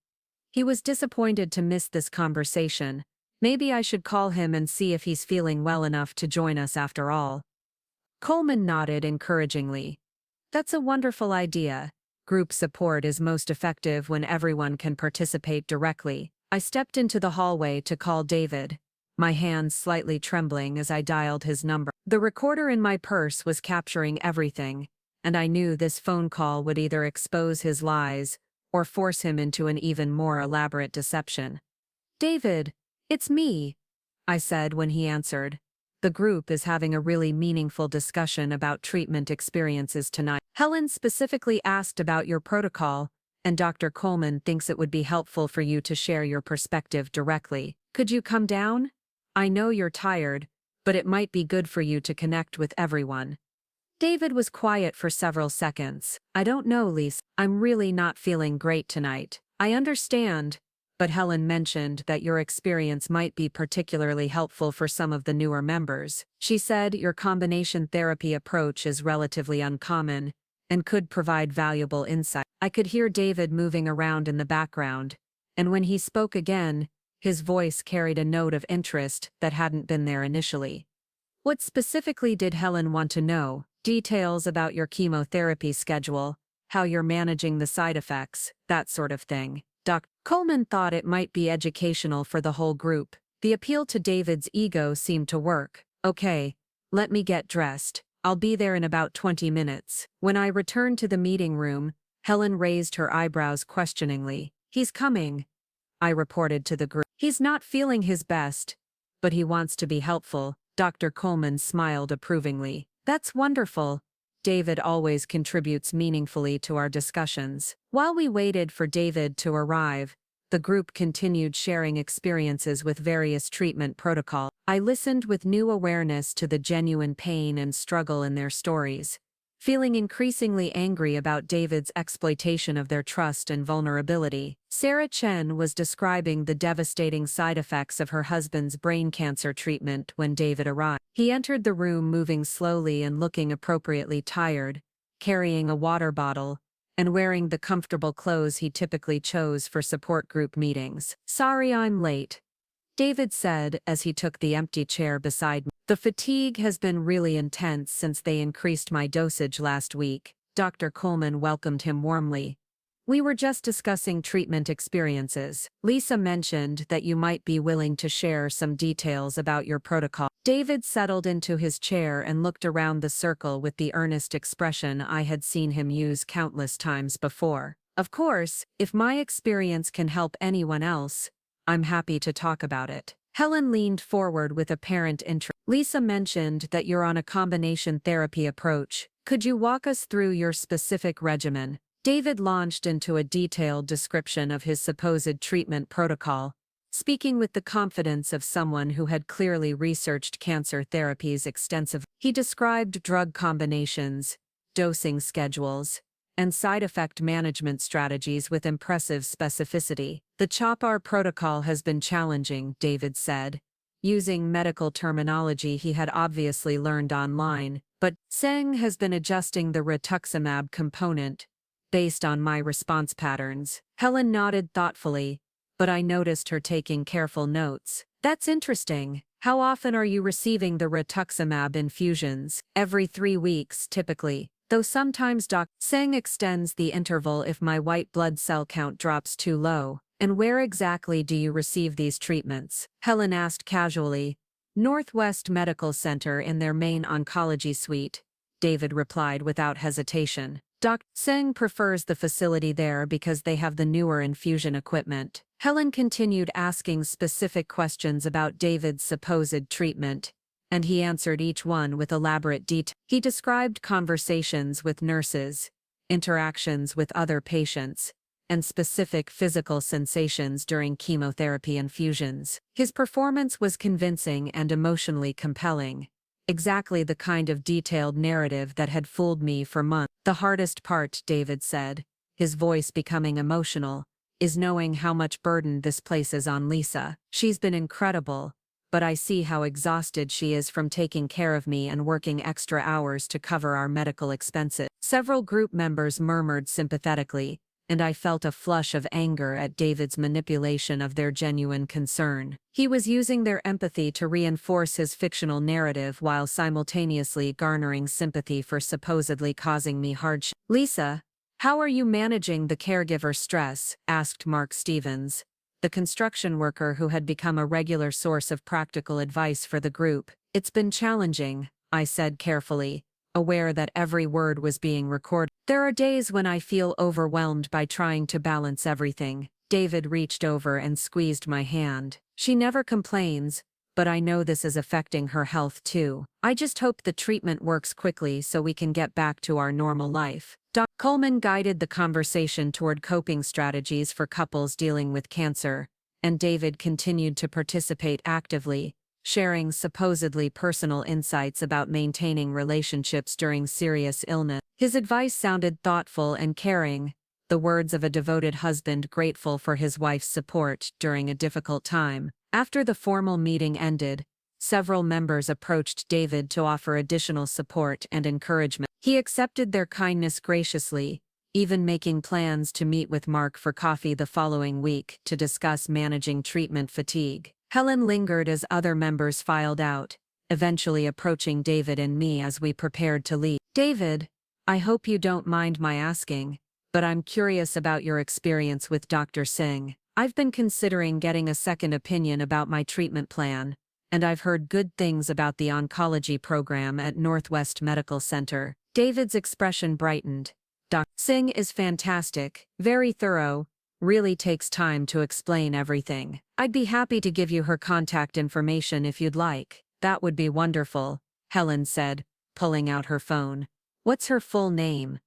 He was disappointed to miss this conversation. Maybe I should call him and see if he's feeling well enough to join us after all. Coleman nodded encouragingly. That's a wonderful idea. Group support is most effective when everyone can participate directly. I stepped into the hallway to call David, my hands slightly trembling as I dialed his number. The recorder in my purse was capturing everything, and I knew this phone call would either expose his lies or force him into an even more elaborate deception. David, it's me, I said when he answered. The group is having a really meaningful discussion about treatment experiences tonight. Helen specifically asked about your protocol, and Dr. Coleman thinks it would be helpful for you to share your perspective directly. Could you come down? I know you're tired, but it might be good for you to connect with everyone. David was quiet for several seconds. I don't know, Lisa. I'm really not feeling great tonight. I understand, but Helen mentioned that your experience might be particularly helpful for some of the newer members. She said your combination therapy approach is relatively uncommon and could provide valuable insight. I could hear David moving around in the background, and when he spoke again, his voice carried a note of interest that hadn't been there initially. What specifically did Helen want to know? Details about your chemotherapy schedule, how you're managing the side effects, that sort of thing. Dr. Coleman thought it might be educational for the whole group. The appeal to David's ego seemed to work. Okay, let me get dressed. I'll be there in about 20 minutes. When I returned to the meeting room, Helen raised her eyebrows questioningly. He's coming, I reported to the group. He's not feeling his best, but he wants to be helpful. Dr. Coleman smiled approvingly. That's wonderful. David always contributes meaningfully to our discussions. While we waited for David to arrive, the group continued sharing experiences with various treatment protocols. I listened with new awareness to the genuine pain and struggle in their stories, feeling increasingly angry about David's exploitation of their trust and vulnerability. Sarah Chen was describing the devastating side effects of her husband's brain cancer treatment when David arrived. He entered the room moving slowly and looking appropriately tired, carrying a water bottle, and wearing the comfortable clothes he typically chose for support group meetings. Sorry I'm late, David said as he took the empty chair beside me. The fatigue has been really intense since they increased my dosage last week. Dr. Coleman welcomed him warmly. We were just discussing treatment experiences. Lisa mentioned that you might be willing to share some details about your protocol. David settled into his chair and looked around the circle with the earnest expression I had seen him use countless times before. Of course, if my experience can help anyone else, I'm happy to talk about it. Helen leaned forward with apparent interest. Lisa mentioned that you're on a combination therapy approach. Could you walk us through your specific regimen? David launched into a detailed description of his supposed treatment protocol, speaking with the confidence of someone who had clearly researched cancer therapies extensively. He described drug combinations, dosing schedules, and side effect management strategies with impressive specificity. The CHOPR protocol has been challenging, David said, using medical terminology he had obviously learned online, but Seng has been adjusting the rituximab component based on my response patterns. Helen nodded thoughtfully, but I noticed her taking careful notes. That's interesting. How often are you receiving the rituximab infusions? Every 3 weeks, typically. Though sometimes Dr. Seng extends the interval if my white blood cell count drops too low. And where exactly do you receive these treatments? Helen asked casually. Northwest Medical Center in their main oncology suite, David replied without hesitation. Dr. Seng prefers the facility there because they have the newer infusion equipment. Helen continued asking specific questions about David's supposed treatment, and he answered each one with elaborate detail. He described conversations with nurses, interactions with other patients, and specific physical sensations during chemotherapy infusions. His performance was convincing and emotionally compelling. Exactly the kind of detailed narrative that had fooled me for months. The hardest part, David said, his voice becoming emotional, is knowing how much burden this places on Lisa. She's been incredible, but I see how exhausted she is from taking care of me and working extra hours to cover our medical expenses. Several group members murmured sympathetically, and I felt a flush of anger at David's manipulation of their genuine concern. He was using their empathy to reinforce his fictional narrative while simultaneously garnering sympathy for supposedly causing me hardship. "Lisa, how are you managing the caregiver stress?" asked Mark Stevens, the construction worker who had become a regular source of practical advice for the group. "It's been challenging," I said carefully, aware that every word was being recorded. "There are days when I feel overwhelmed by trying to balance everything." David reached over and squeezed my hand. "She never complains, but I know this is affecting her health too. I just hope the treatment works quickly so we can get back to our normal life." Dr. Coleman guided the conversation toward coping strategies for couples dealing with cancer, and David continued to participate actively, sharing supposedly personal insights about maintaining relationships during serious illness. His advice sounded thoughtful and caring, the words of a devoted husband grateful for his wife's support during a difficult time. After the formal meeting ended, several members approached David to offer additional support and encouragement. He accepted their kindness graciously, even making plans to meet with Mark for coffee the following week to discuss managing treatment fatigue. Helen lingered as other members filed out, eventually approaching David and me as we prepared to leave. "David, I hope you don't mind my asking, but I'm curious about your experience with Dr. Singh. I've been considering getting a second opinion about my treatment plan, and I've heard good things about the oncology program at Northwest Medical Center." David's expression brightened. "Dr. Singh is fantastic, very thorough, really takes time to explain everything. I'd be happy to give you her contact information if you'd like." "That would be wonderful," Helen said, pulling out her phone. "What's her full name?"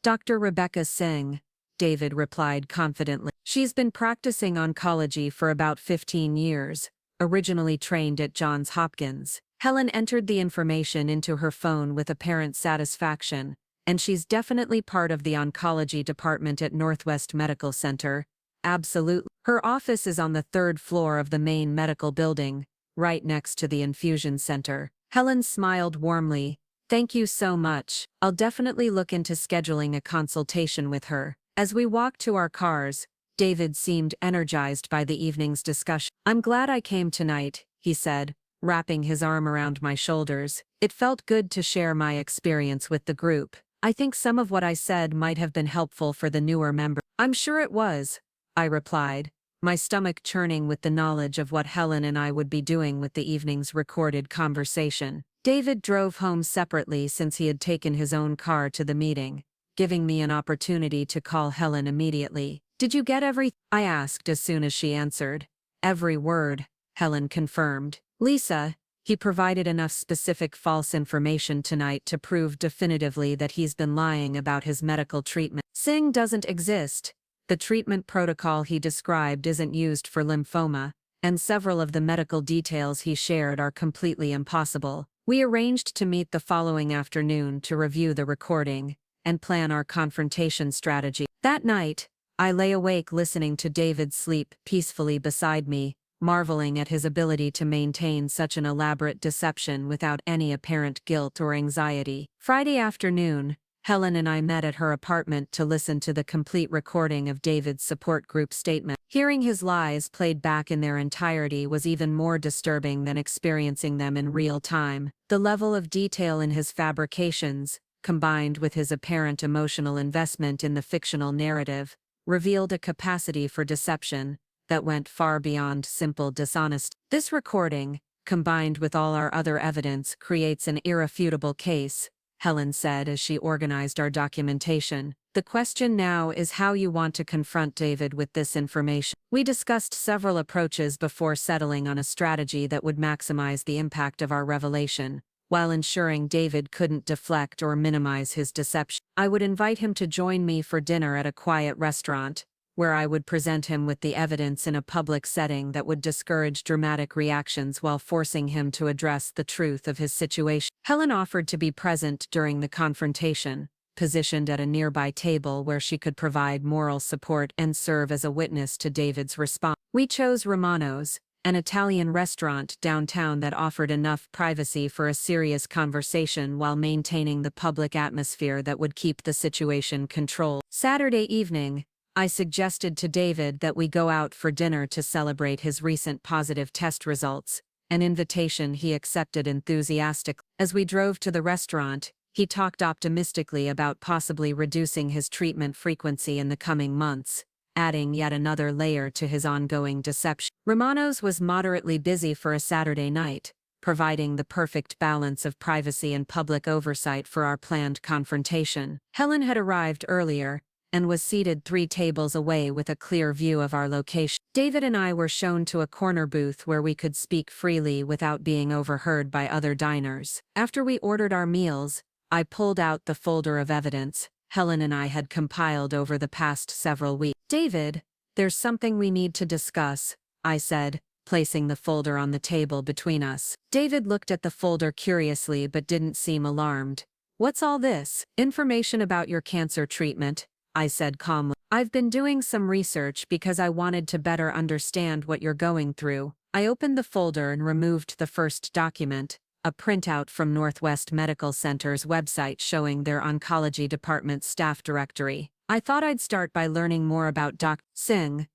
"Dr. Rebecca Singh," David replied confidently. "She's been practicing oncology for about 15 years, originally trained at Johns Hopkins." Helen entered the information into her phone with apparent satisfaction, "And she's definitely part of the oncology department at Northwest Medical Center." "Absolutely. Her office is on the 3rd floor of the main medical building, right next to the infusion center." Helen smiled warmly. "Thank you so much. I'll definitely look into scheduling a consultation with her." As we walked to our cars, David seemed energized by the evening's discussion. "I'm glad I came tonight," he said, wrapping his arm around my shoulders. "It felt good to share my experience with the group. I think some of what I said might have been helpful for the newer members." "I'm sure it was," I replied, my stomach churning with the knowledge of what Helen and I would be doing with the evening's recorded conversation. David drove home separately since he had taken his own car to the meeting, giving me an opportunity to call Helen immediately. "Did you get everything?" I asked as soon as she answered. "Every word," Helen confirmed. "Lisa, he provided enough specific false information tonight to prove definitively that he's been lying about his medical treatment. Singh doesn't exist. The treatment protocol he described isn't used for lymphoma, and several of the medical details he shared are completely impossible." We arranged to meet the following afternoon to review the recording and plan our confrontation strategy. That night, I lay awake listening to David sleep peacefully beside me, marveling at his ability to maintain such an elaborate deception without any apparent guilt or anxiety. Friday afternoon, Helen and I met at her apartment to listen to the complete recording of David's support group statement. Hearing his lies played back in their entirety was even more disturbing than experiencing them in real time. The level of detail in his fabrications, combined with his apparent emotional investment in the fictional narrative, revealed a capacity for deception that went far beyond simple dishonesty. This recording, combined with all our other evidence, creates an irrefutable case, Helen said as she organized our documentation. "The question now is how you want to confront David with this information." We discussed several approaches before settling on a strategy that would maximize the impact of our revelation, while ensuring David couldn't deflect or minimize his deception. I would invite him to join me for dinner at a quiet restaurant, where I would present him with the evidence in a public setting that would discourage dramatic reactions while forcing him to address the truth of his situation. Helen offered to be present during the confrontation, positioned at a nearby table where she could provide moral support and serve as a witness to David's response. We chose Romano's, an Italian restaurant downtown that offered enough privacy for a serious conversation while maintaining the public atmosphere that would keep the situation controlled. Saturday evening, I suggested to David that we go out for dinner to celebrate his recent positive test results, an invitation he accepted enthusiastically. As we drove to the restaurant, he talked optimistically about possibly reducing his treatment frequency in the coming months, adding yet another layer to his ongoing deception. Romano's was moderately busy for a Saturday night, providing the perfect balance of privacy and public oversight for our planned confrontation. Helen had arrived earlier and was seated 3 tables away with a clear view of our location. David and I were shown to a corner booth where we could speak freely without being overheard by other diners. After we ordered our meals, I pulled out the folder of evidence Helen and I had compiled over the past several weeks. "David, there's something we need to discuss," I said, placing the folder on the table between us. David looked at the folder curiously but didn't seem alarmed. "What's all this?" "Information about your cancer treatment," I said calmly. "I've been doing some research because I wanted to better understand what you're going through." I opened the folder and removed the first document, a printout from Northwest Medical Center's website showing their oncology department staff directory. "I thought I'd start by learning more about Dr. Singh,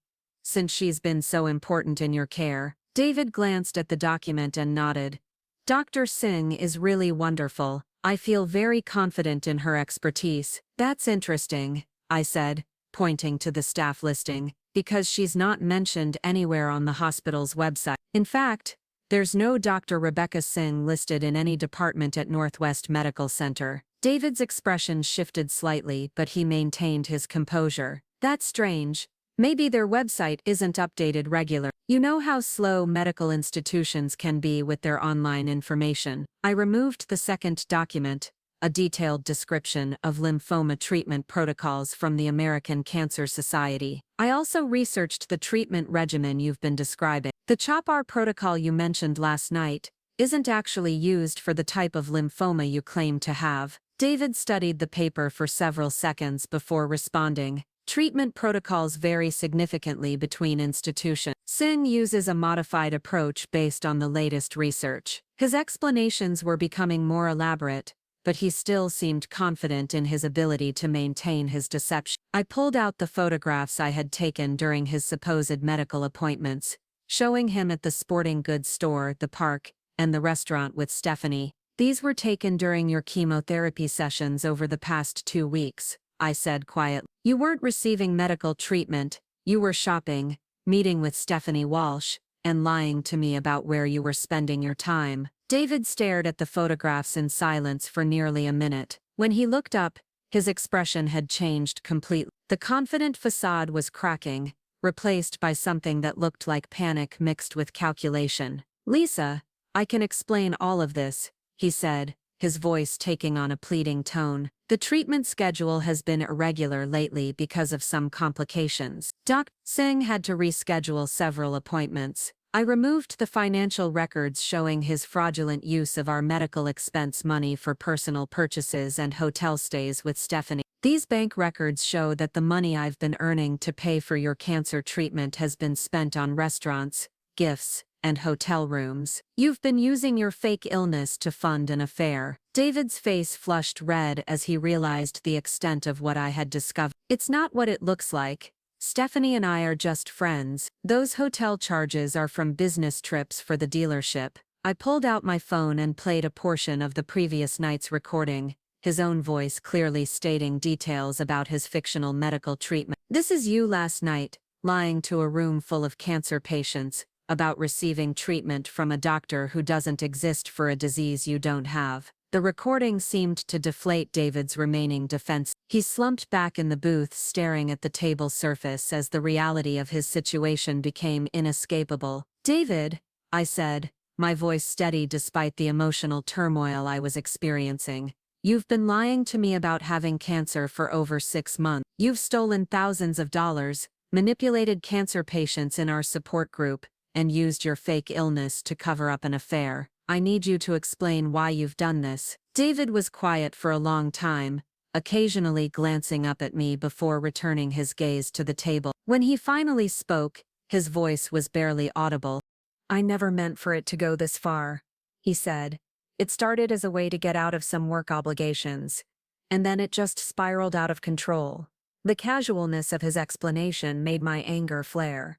since she's been so important in your care." David glanced at the document and nodded. "Dr. Singh is really wonderful. I feel very confident in her expertise." "That's interesting," I said, pointing to the staff listing, "because she's not mentioned anywhere on the hospital's website. In fact, there's no Dr. Rebecca Singh listed in any department at Northwest Medical Center." David's expression shifted slightly, but he maintained his composure. "That's strange. Maybe their website isn't updated regularly. You know how slow medical institutions can be with their online information." I removed the second document, a detailed description of lymphoma treatment protocols from the American Cancer Society. "I also researched the treatment regimen you've been describing. The CHOP-R protocol you mentioned last night isn't actually used for the type of lymphoma you claim to have." David studied the paper for several seconds before responding. "Treatment protocols vary significantly between institutions. Singh uses a modified approach based on the latest research." His explanations were becoming more elaborate, but he still seemed confident in his ability to maintain his deception. I pulled out the photographs I had taken during his supposed medical appointments, showing him at the sporting goods store, the park, and the restaurant with Stephanie. "These were taken during your chemotherapy sessions over the past 2 weeks, I said quietly. "You weren't receiving medical treatment, you were shopping, meeting with Stephanie Walsh, and lying to me about where you were spending your time." David stared at the photographs in silence for nearly a minute. When he looked up, his expression had changed completely. The confident facade was cracking, replaced by something that looked like panic mixed with calculation. "Lisa, I can explain all of this," he said, his voice taking on a pleading tone. "The treatment schedule has been irregular lately because of some complications. Dr. Singh had to reschedule several appointments. I removed the financial records showing his fraudulent use of our medical expense money for personal purchases and hotel stays with Stephanie. These bank records show that the money I've been earning to pay for your cancer treatment has been spent on restaurants, gifts, and hotel rooms. You've been using your fake illness to fund an affair." David's face flushed red as he realized the extent of what I had discovered. "It's not what it looks like. Stephanie and I are just friends. Those hotel charges are from business trips for the dealership." I pulled out my phone and played a portion of the previous night's recording, his own voice clearly stating details about his fictional medical treatment. "This is you last night, lying to a room full of cancer patients, about receiving treatment from a doctor who doesn't exist for a disease you don't have." The recording seemed to deflate David's remaining defense. He slumped back in the booth staring at the table surface as the reality of his situation became inescapable. "David," I said, my voice steady despite the emotional turmoil I was experiencing, "you've been lying to me about having cancer for over 6 months. You've stolen thousands of dollars, manipulated cancer patients in our support group, and used your fake illness to cover up an affair. I need you to explain why you've done this." David was quiet for a long time, occasionally glancing up at me before returning his gaze to the table. When he finally spoke, his voice was barely audible. "I never meant for it to go this far," he said. "It started as a way to get out of some work obligations, and then it just spiraled out of control." The casualness of his explanation made my anger flare.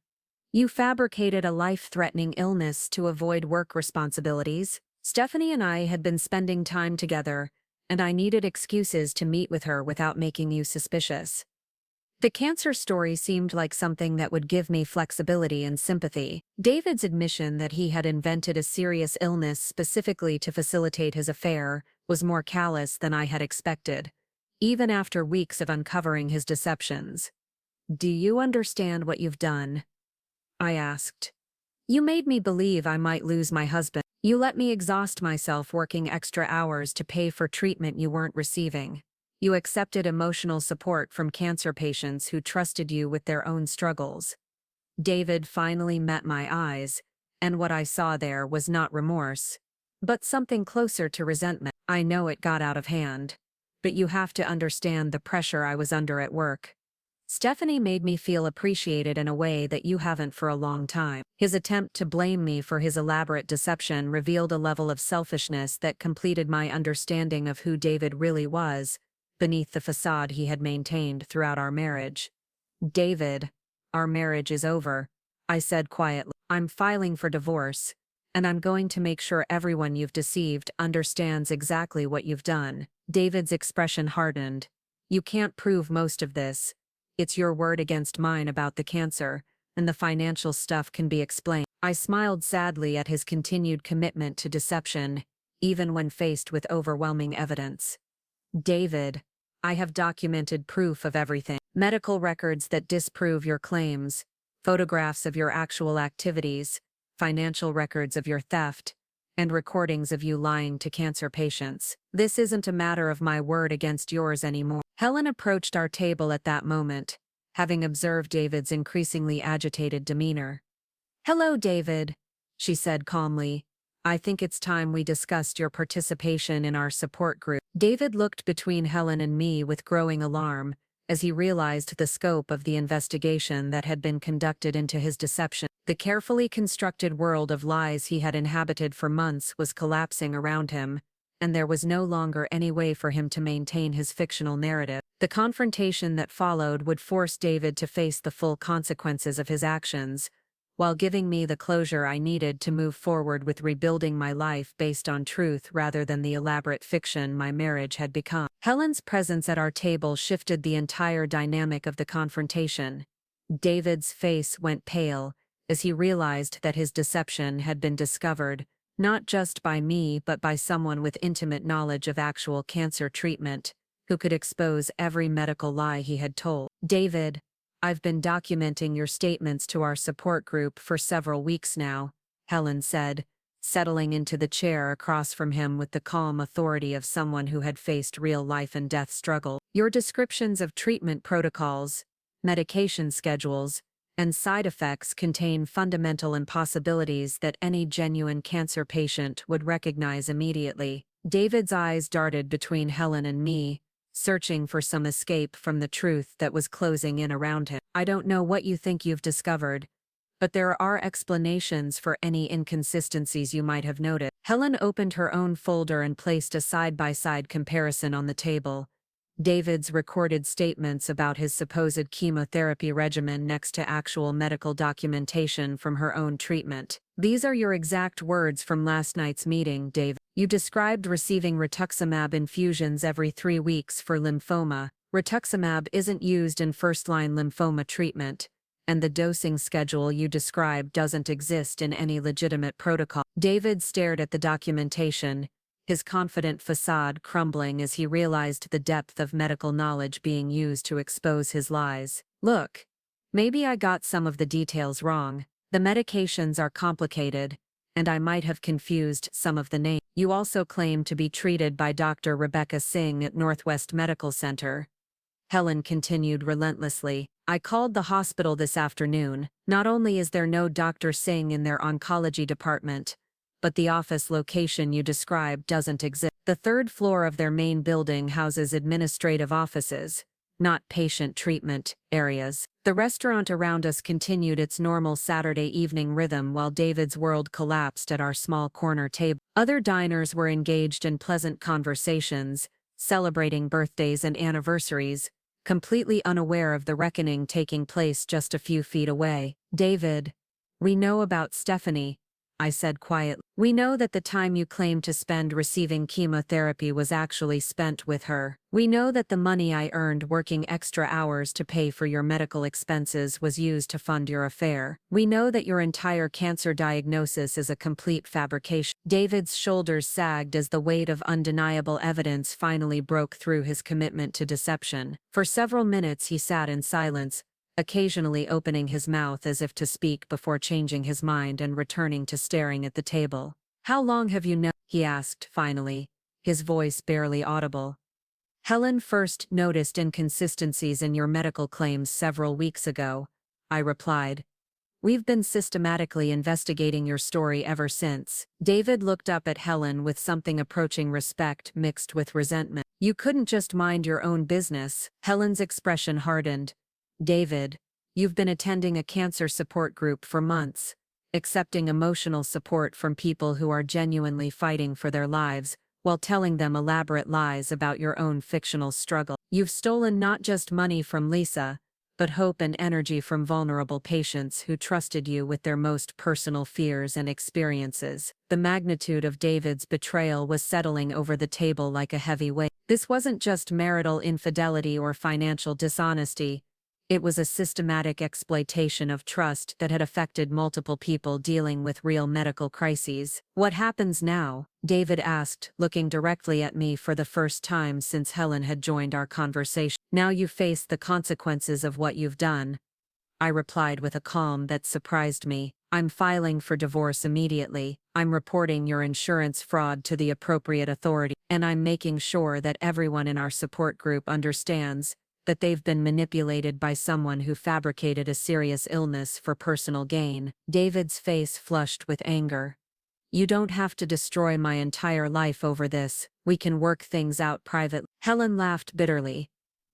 "You fabricated a life-threatening illness to avoid work responsibilities." Stephanie and I had been spending time together, and I needed excuses to meet with her without making you suspicious. The cancer story seemed like something that would give me flexibility and sympathy. David's admission that he had invented a serious illness specifically to facilitate his affair was more callous than I had expected, even after weeks of uncovering his deceptions. "Do you understand what you've done?" I asked. "You made me believe I might lose my husband. You let me exhaust myself working extra hours to pay for treatment you weren't receiving. You accepted emotional support from cancer patients who trusted you with their own struggles." David finally met my eyes, and what I saw there was not remorse, but something closer to resentment. "I know it got out of hand, but you have to understand the pressure I was under at work. Stephanie made me feel appreciated in a way that you haven't for a long time." His attempt to blame me for his elaborate deception revealed a level of selfishness that completed my understanding of who David really was, beneath the facade he had maintained throughout our marriage. "David, our marriage is over," I said quietly. "I'm filing for divorce, and I'm going to make sure everyone you've deceived understands exactly what you've done." David's expression hardened. "You can't prove most of this. It's your word against mine about the cancer, and the financial stuff can be explained." I smiled sadly at his continued commitment to deception, even when faced with overwhelming evidence. "David, I have documented proof of everything. Medical records that disprove your claims, photographs of your actual activities, financial records of your theft, and recordings of you lying to cancer patients. This isn't a matter of my word against yours anymore." Helen approached our table at that moment, having observed David's increasingly agitated demeanor. "Hello, David," she said calmly. "I think it's time we discussed your participation in our support group." David looked between Helen and me with growing alarm, as he realized the scope of the investigation that had been conducted into his deception. The carefully constructed world of lies he had inhabited for months was collapsing around him, and there was no longer any way for him to maintain his fictional narrative. The confrontation that followed would force David to face the full consequences of his actions, while giving me the closure I needed to move forward with rebuilding my life based on truth rather than the elaborate fiction my marriage had become. Helen's presence at our table shifted the entire dynamic of the confrontation. David's face went pale as he realized that his deception had been discovered, not just by me but by someone with intimate knowledge of actual cancer treatment, who could expose every medical lie he had told. "David, I've been documenting your statements to our support group for several weeks now," Helen said, settling into the chair across from him with the calm authority of someone who had faced real life and death struggle. "Your descriptions of treatment protocols, medication schedules, and side effects contain fundamental impossibilities that any genuine cancer patient would recognize immediately." David's eyes darted between Helen and me, searching for some escape from the truth that was closing in around him. "I don't know what you think you've discovered, but there are explanations for any inconsistencies you might have noted." Helen opened her own folder and placed a side-by-side comparison on the table. David's recorded statements about his supposed chemotherapy regimen next to actual medical documentation from her own treatment. "These are your exact words from last night's meeting, David. You described receiving rituximab infusions every 3 weeks for lymphoma. Rituximab isn't used in first-line lymphoma treatment, and the dosing schedule you described doesn't exist in any legitimate protocol." David stared at the documentation, his confident facade crumbling as he realized the depth of medical knowledge being used to expose his lies. "Look, maybe I got some of the details wrong. The medications are complicated, and I might have confused some of the names. You also claim to be treated by Dr. Rebecca Singh at Northwest Medical Center," Helen continued relentlessly. I called the hospital this afternoon. Not only is there no Dr. Singh in their oncology department, but the office location you described doesn't exist. The third floor of their main building houses administrative offices, not patient treatment areas. The restaurant around us continued its normal Saturday evening rhythm while David's world collapsed at our small corner table. Other diners were engaged in pleasant conversations, celebrating birthdays and anniversaries, completely unaware of the reckoning taking place just a few feet away. David, we know about Stephanie, I said quietly. We know that the time you claimed to spend receiving chemotherapy was actually spent with her. We know that the money I earned working extra hours to pay for your medical expenses was used to fund your affair. We know that your entire cancer diagnosis is a complete fabrication. David's shoulders sagged as the weight of undeniable evidence finally broke through his commitment to deception. For several minutes he sat in silence, occasionally opening his mouth as if to speak before changing his mind and returning to staring at the table. How long have you known? He asked finally, his voice barely audible. Helen first noticed inconsistencies in your medical claims several weeks ago, I replied. We've been systematically investigating your story ever since. David looked up at Helen with something approaching respect mixed with resentment. You couldn't just mind your own business. Helen's expression hardened. David, you've been attending a cancer support group for months, accepting emotional support from people who are genuinely fighting for their lives, while telling them elaborate lies about your own fictional struggle. You've stolen not just money from Lisa, but hope and energy from vulnerable patients who trusted you with their most personal fears and experiences. The magnitude of David's betrayal was settling over the table like a heavy weight. This wasn't just marital infidelity or financial dishonesty. It was a systematic exploitation of trust that had affected multiple people dealing with real medical crises. What happens now? David asked, looking directly at me for the first time since Helen had joined our conversation. Now you face the consequences of what you've done, I replied with a calm that surprised me. I'm filing for divorce immediately. I'm reporting your insurance fraud to the appropriate authority, and I'm making sure that everyone in our support group understands that they've been manipulated by someone who fabricated a serious illness for personal gain. David's face flushed with anger. You don't have to destroy my entire life over this. We can work things out privately. Helen laughed bitterly.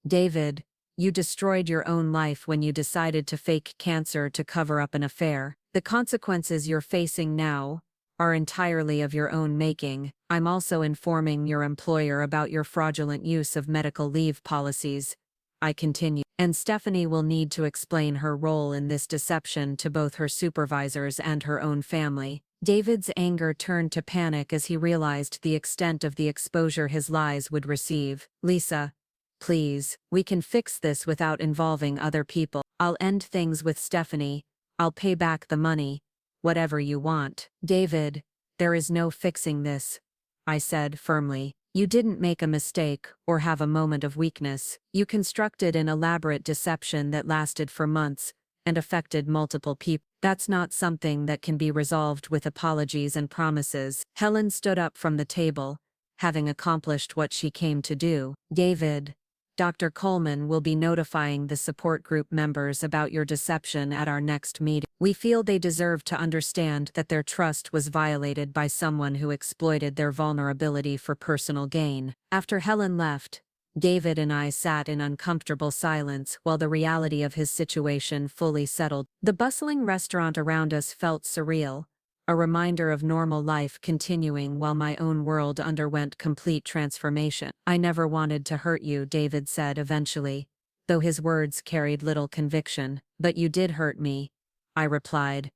David, you destroyed your own life when you decided to fake cancer to cover up an affair. The consequences you're facing now are entirely of your own making. I'm also informing your employer about your fraudulent use of medical leave policies, I continue, and Stephanie will need to explain her role in this deception to both her supervisors and her own family. David's anger turned to panic as he realized the extent of the exposure his lies would receive. Lisa, please, we can fix this without involving other people. I'll end things with Stephanie. I'll pay back the money, whatever you want. David, there is no fixing this, I said firmly. You didn't make a mistake or have a moment of weakness. You constructed an elaborate deception that lasted for months and affected multiple people. That's not something that can be resolved with apologies and promises. Helen stood up from the table, having accomplished what she came to do. David, Dr. Coleman will be notifying the support group members about your deception at our next meeting. We feel they deserve to understand that their trust was violated by someone who exploited their vulnerability for personal gain. After Helen left, David and I sat in uncomfortable silence while the reality of his situation fully settled. The bustling restaurant around us felt surreal, a reminder of normal life continuing while my own world underwent complete transformation. I never wanted to hurt you, David said eventually, though his words carried little conviction. But you did hurt me, I replied,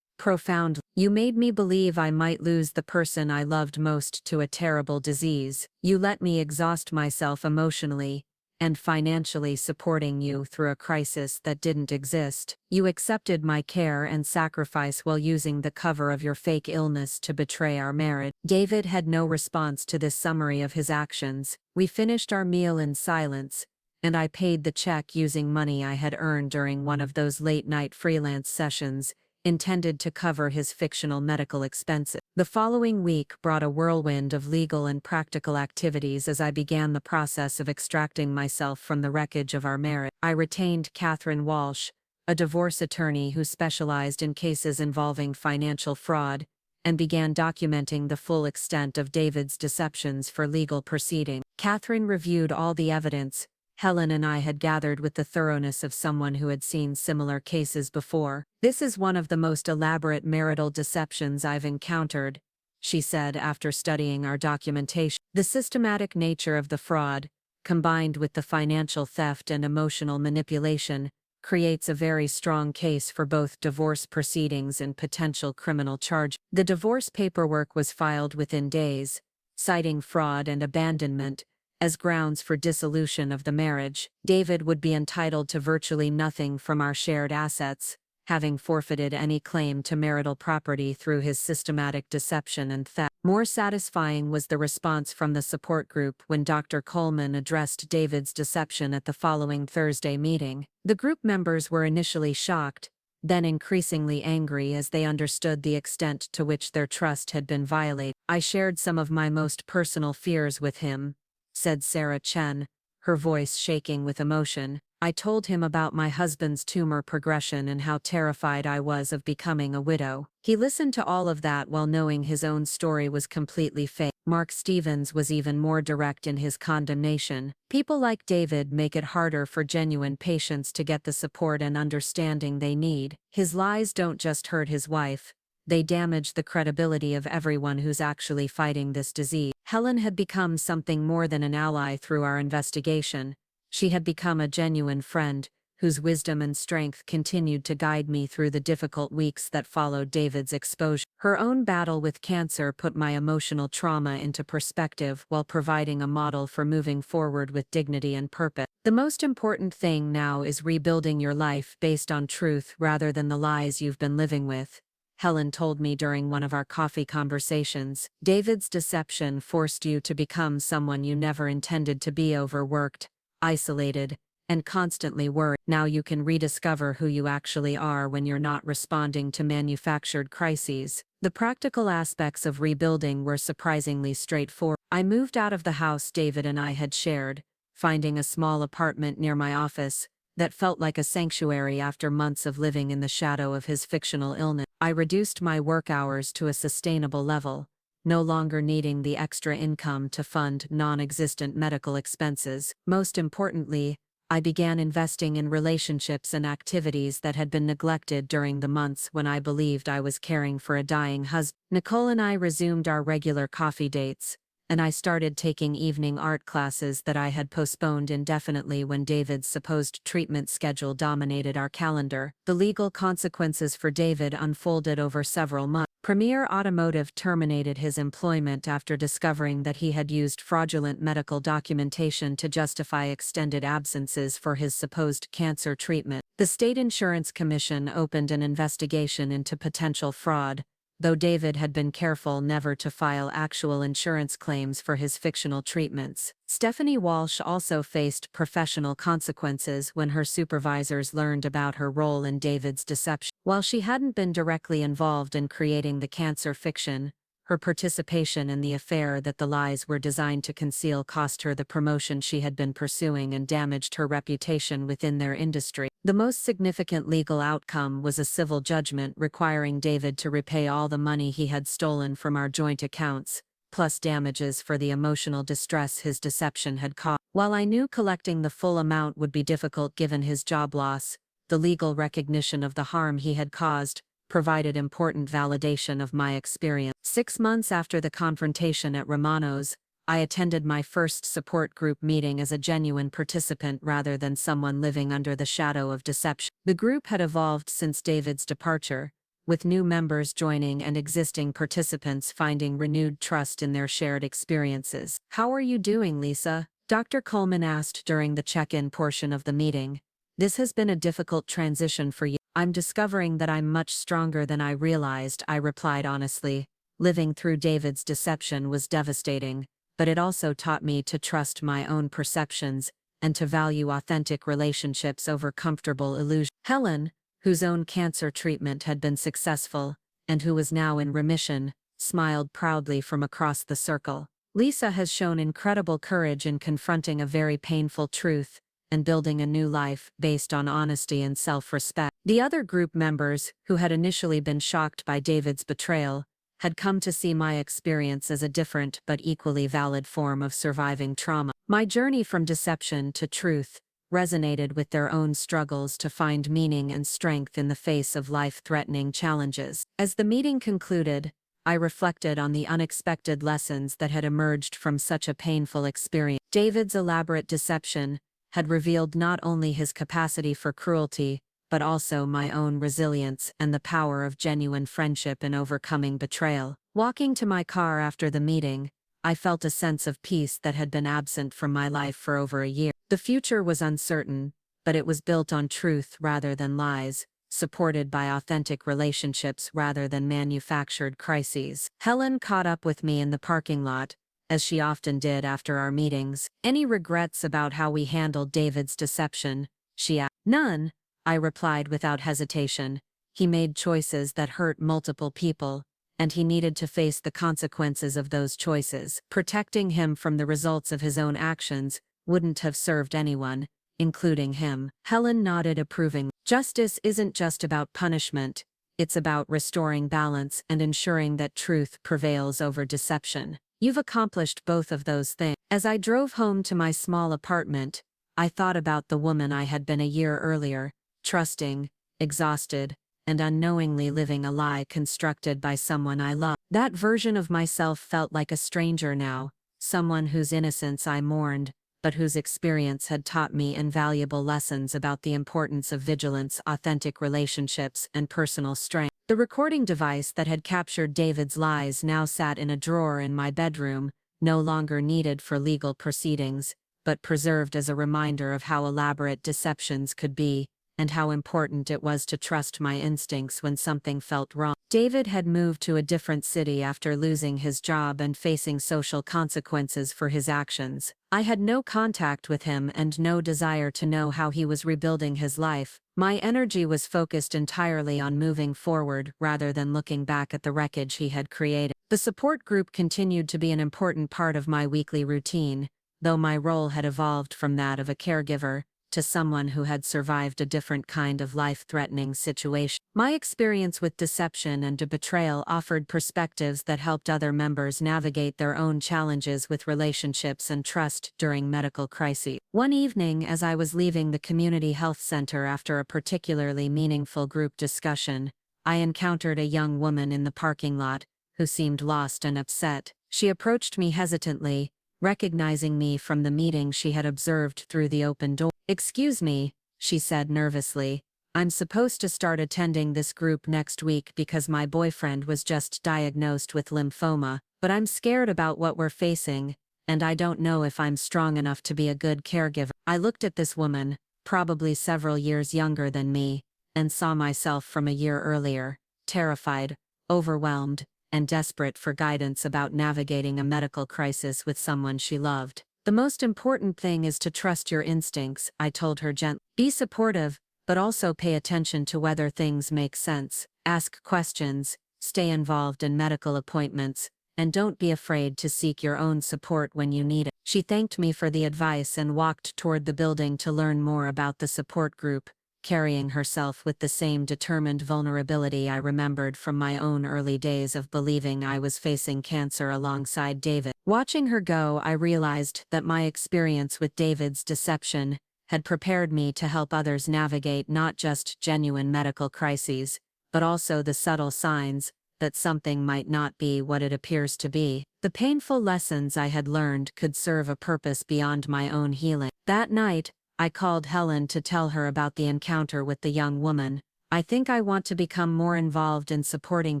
profoundly. You made me believe I might lose the person I loved most to a terrible disease. You let me exhaust myself emotionally and financially supporting you through a crisis that didn't exist. You accepted my care and sacrifice while using the cover of your fake illness to betray our marriage. David had no response to this summary of his actions. We finished our meal in silence, and I paid the check using money I had earned during one of those late-night freelance sessions, intended to cover his fictional medical expenses. The following week brought a whirlwind of legal and practical activities as I began the process of extracting myself from the wreckage of our marriage. I retained Catherine Walsh, a divorce attorney who specialized in cases involving financial fraud, and began documenting the full extent of David's deceptions for legal proceedings. Catherine reviewed all the evidence Helen and I had gathered with the thoroughness of someone who had seen similar cases before. "This is one of the most elaborate marital deceptions I've encountered," she said after studying our documentation. "The systematic nature of the fraud, combined with the financial theft and emotional manipulation, creates a very strong case for both divorce proceedings and potential criminal charge." The divorce paperwork was filed within days, citing fraud and abandonment as grounds for dissolution of the marriage. David would be entitled to virtually nothing from our shared assets, having forfeited any claim to marital property through his systematic deception and theft. More satisfying was the response from the support group when Dr. Coleman addressed David's deception at the following Thursday meeting. The group members were initially shocked, then increasingly angry as they understood the extent to which their trust had been violated. "I shared some of my most personal fears with him," said Sarah Chen, her voice shaking with emotion. "I told him about my husband's tumor progression and how terrified I was of becoming a widow. He listened to all of that while knowing his own story was completely fake." Mark Stevens was even more direct in his condemnation. "People like David make it harder for genuine patients to get the support and understanding they need. His lies don't just hurt his wife, they damage the credibility of everyone who's actually fighting this disease." Helen had become something more than an ally through our investigation. She had become a genuine friend, whose wisdom and strength continued to guide me through the difficult weeks that followed David's exposure. Her own battle with cancer put my emotional trauma into perspective while providing a model for moving forward with dignity and purpose. "The most important thing now is rebuilding your life based on truth rather than the lies you've been living with," Helen told me during one of our coffee conversations. "David's deception forced you to become someone you never intended to be: overworked, isolated, and constantly worried. Now you can rediscover who you actually are when you're not responding to manufactured crises." The practical aspects of rebuilding were surprisingly straightforward. I moved out of the house David and I had shared, finding a small apartment near my office that felt like a sanctuary after months of living in the shadow of his fictional illness. I reduced my work hours to a sustainable level, no longer needing the extra income to fund non-existent medical expenses. Most importantly, I began investing in relationships and activities that had been neglected during the months when I believed I was caring for a dying husband. Nicole and I resumed our regular coffee dates, and I started taking evening art classes that I had postponed indefinitely when David's supposed treatment schedule dominated our calendar. The legal consequences for David unfolded over several months. Premier Automotive terminated his employment after discovering that he had used fraudulent medical documentation to justify extended absences for his supposed cancer treatment. The State Insurance Commission opened an investigation into potential fraud, though David had been careful never to file actual insurance claims for his fictional treatments. Stephanie Walsh also faced professional consequences when her supervisors learned about her role in David's deception. While she hadn't been directly involved in creating the cancer fiction, her participation in the affair that the lies were designed to conceal cost her the promotion she had been pursuing and damaged her reputation within their industry. The most significant legal outcome was a civil judgment requiring David to repay all the money he had stolen from our joint accounts, plus damages for the emotional distress his deception had caused. While I knew collecting the full amount would be difficult given his job loss, the legal recognition of the harm he had caused provided important validation of my experience. 6 months after the confrontation at Romano's, I attended my first support group meeting as a genuine participant rather than someone living under the shadow of deception. The group had evolved since David's departure, with new members joining and existing participants finding renewed trust in their shared experiences. "How are you doing, Lisa?" Dr. Coleman asked during the check-in portion of the meeting. "This has been a difficult transition for you." "I'm discovering that I'm much stronger than I realized," I replied honestly. Living through David's deception was devastating, but it also taught me to trust my own perceptions and to value authentic relationships over comfortable illusions. "Helen, whose own cancer treatment had been successful, and who was now in remission, smiled proudly from across the circle. Lisa has shown incredible courage in confronting a very painful truth and building a new life based on honesty and self-respect. The other group members, who had initially been shocked by David's betrayal, had come to see my experience as a different but equally valid form of surviving trauma. My journey from deception to truth resonated with their own struggles to find meaning and strength in the face of life-threatening challenges. As the meeting concluded, I reflected on the unexpected lessons that had emerged from such a painful experience. David's elaborate deception had revealed not only his capacity for cruelty, but also my own resilience and the power of genuine friendship in overcoming betrayal. Walking to my car after the meeting, I felt a sense of peace that had been absent from my life for over a year. The future was uncertain, but it was built on truth rather than lies, supported by authentic relationships rather than manufactured crises. Helen caught up with me in the parking lot, as she often did after our meetings. "Any regrets about how we handled David's deception?" she asked. "None," I replied without hesitation. He made choices that hurt multiple people, and he needed to face the consequences of those choices. Protecting him from the results of his own actions wouldn't have served anyone, including him. Helen nodded approvingly. "Justice isn't just about punishment, it's about restoring balance and ensuring that truth prevails over deception. You've accomplished both of those things." As I drove home to my small apartment, I thought about the woman I had been a year earlier, trusting, exhausted, and unknowingly living a lie constructed by someone I loved. That version of myself felt like a stranger now, someone whose innocence I mourned, but whose experience had taught me invaluable lessons about the importance of vigilance, authentic relationships, and personal strength. The recording device that had captured David's lies now sat in a drawer in my bedroom, no longer needed for legal proceedings, but preserved as a reminder of how elaborate deceptions could be, and how important it was to trust my instincts when something felt wrong. David had moved to a different city after losing his job and facing social consequences for his actions. I had no contact with him and no desire to know how he was rebuilding his life. My energy was focused entirely on moving forward rather than looking back at the wreckage he had created. The support group continued to be an important part of my weekly routine, though my role had evolved from that of a caregiver to someone who had survived a different kind of life-threatening situation. My experience with deception and betrayal offered perspectives that helped other members navigate their own challenges with relationships and trust during medical crises. One evening, as I was leaving the community health center after a particularly meaningful group discussion, I encountered a young woman in the parking lot who seemed lost and upset. She approached me hesitantly, recognizing me from the meeting she had observed through the open door. "Excuse me," she said nervously, "I'm supposed to start attending this group next week because my boyfriend was just diagnosed with lymphoma, but I'm scared about what we're facing, and I don't know if I'm strong enough to be a good caregiver." I looked at this woman, probably several years younger than me, and saw myself from a year earlier, terrified, overwhelmed, and desperate for guidance about navigating a medical crisis with someone she loved. "The most important thing is to trust your instincts," I told her gently. "Be supportive, but also pay attention to whether things make sense. Ask questions, stay involved in medical appointments, and don't be afraid to seek your own support when you need it." She thanked me for the advice and walked toward the building to learn more about the support group, carrying herself with the same determined vulnerability I remembered from my own early days of believing I was facing cancer alongside David. Watching her go, I realized that my experience with David's deception had prepared me to help others navigate not just genuine medical crises, but also the subtle signs that something might not be what it appears to be. The painful lessons I had learned could serve a purpose beyond my own healing. That night, I called Helen to tell her about the encounter with the young woman. "I think I want to become more involved in supporting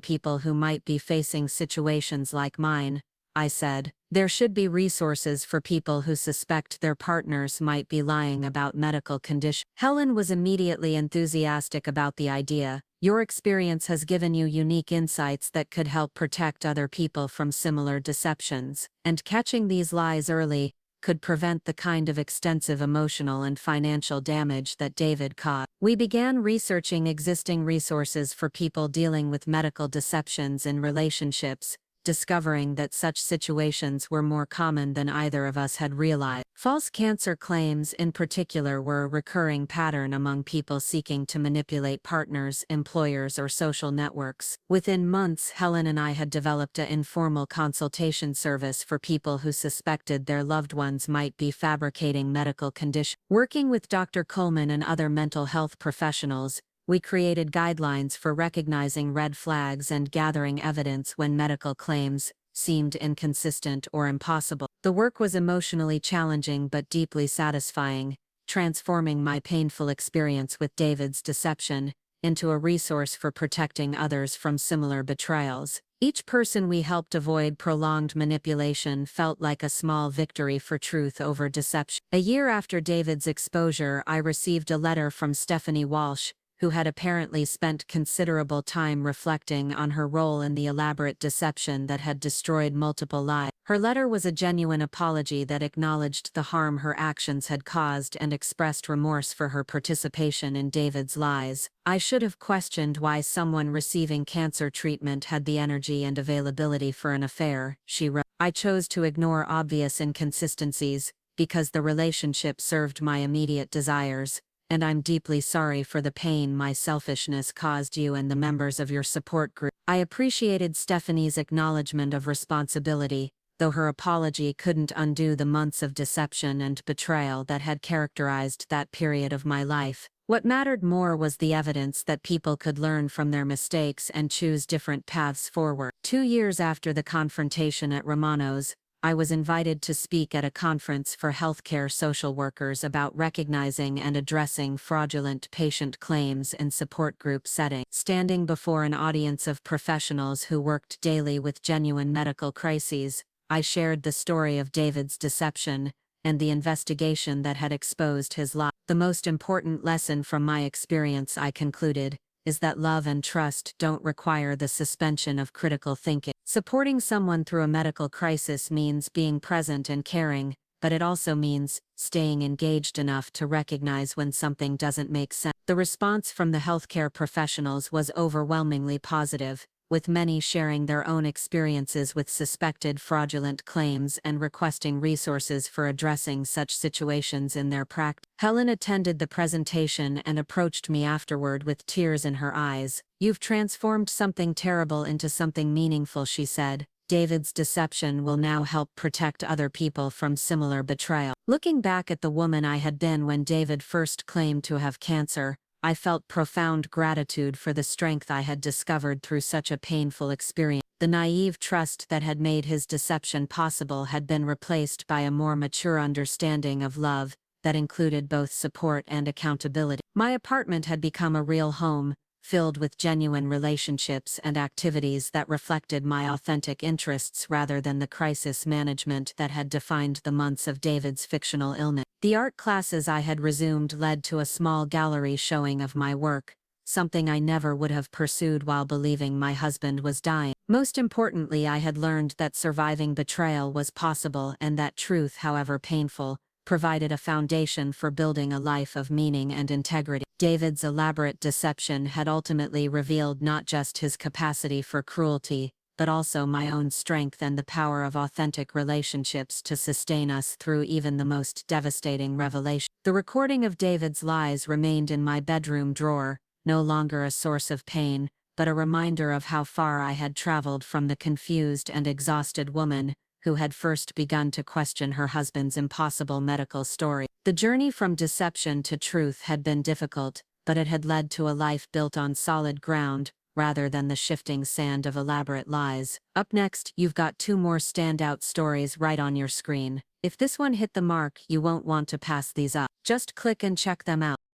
people who might be facing situations like mine," I said. "There should be resources for people who suspect their partners might be lying about medical conditions." Helen was immediately enthusiastic about the idea. "Your experience has given you unique insights that could help protect other people from similar deceptions. And catching these lies early could prevent the kind of extensive emotional and financial damage that David caused. We began researching existing resources for people dealing with medical deceptions in relationships, discovering that such situations were more common than either of us had realized. False cancer claims in particular were a recurring pattern among people seeking to manipulate partners, employers, or social networks. Within months, Helen and I had developed an informal consultation service for people who suspected their loved ones might be fabricating medical conditions. Working with Dr. Coleman and other mental health professionals, we created guidelines for recognizing red flags and gathering evidence when medical claims seemed inconsistent or impossible. The work was emotionally challenging but deeply satisfying, transforming my painful experience with David's deception into a resource for protecting others from similar betrayals. Each person we helped avoid prolonged manipulation felt like a small victory for truth over deception. A year after David's exposure, I received a letter from Stephanie Walsh, who had apparently spent considerable time reflecting on her role in the elaborate deception that had destroyed multiple lives. Her letter was a genuine apology that acknowledged the harm her actions had caused and expressed remorse for her participation in David's lies. "I should have questioned why someone receiving cancer treatment had the energy and availability for an affair," she wrote. "I chose to ignore obvious inconsistencies because the relationship served my immediate desires, and I'm deeply sorry for the pain my selfishness caused you and the members of your support group." I appreciated Stephanie's acknowledgement of responsibility, though her apology couldn't undo the months of deception and betrayal that had characterized that period of my life. What mattered more was the evidence that people could learn from their mistakes and choose different paths forward. 2 years after the confrontation at Romano's, I was invited to speak at a conference for healthcare social workers about recognizing and addressing fraudulent patient claims in support group settings. Standing before an audience of professionals who worked daily with genuine medical crises, I shared the story of David's deception and the investigation that had exposed his lie. "The most important lesson from my experience," I concluded, "is that love and trust don't require the suspension of critical thinking." Supporting someone through a medical crisis means being present and caring, but it also means staying engaged enough to recognize when something doesn't make sense. The response from the healthcare professionals was overwhelmingly positive, with many sharing their own experiences with suspected fraudulent claims and requesting resources for addressing such situations in their practice. Helen attended the presentation and approached me afterward with tears in her eyes. "You've transformed something terrible into something meaningful," she said. "David's deception will now help protect other people from similar betrayal." Looking back at the woman I had been when David first claimed to have cancer, I felt profound gratitude for the strength I had discovered through such a painful experience. The naive trust that had made his deception possible had been replaced by a more mature understanding of love that included both support and accountability. My apartment had become a real home, filled with genuine relationships and activities that reflected my authentic interests rather than the crisis management that had defined the months of David's fictional illness. The art classes I had resumed led to a small gallery showing of my work, something I never would have pursued while believing my husband was dying. Most importantly, I had learned that surviving betrayal was possible and that truth, however painful, provided a foundation for building a life of meaning and integrity. David's elaborate deception had ultimately revealed not just his capacity for cruelty, but also my own strength and the power of authentic relationships to sustain us through even the most devastating revelation. The recording of David's lies remained in my bedroom drawer, no longer a source of pain, but a reminder of how far I had traveled from the confused and exhausted woman who had first begun to question her husband's impossible medical story. The journey from deception to truth had been difficult, but it had led to a life built on solid ground, rather than the shifting sand of elaborate lies. Up next, you've got 2 more standout stories right on your screen. If this one hit the mark, you won't want to pass these up. Just click and check them out.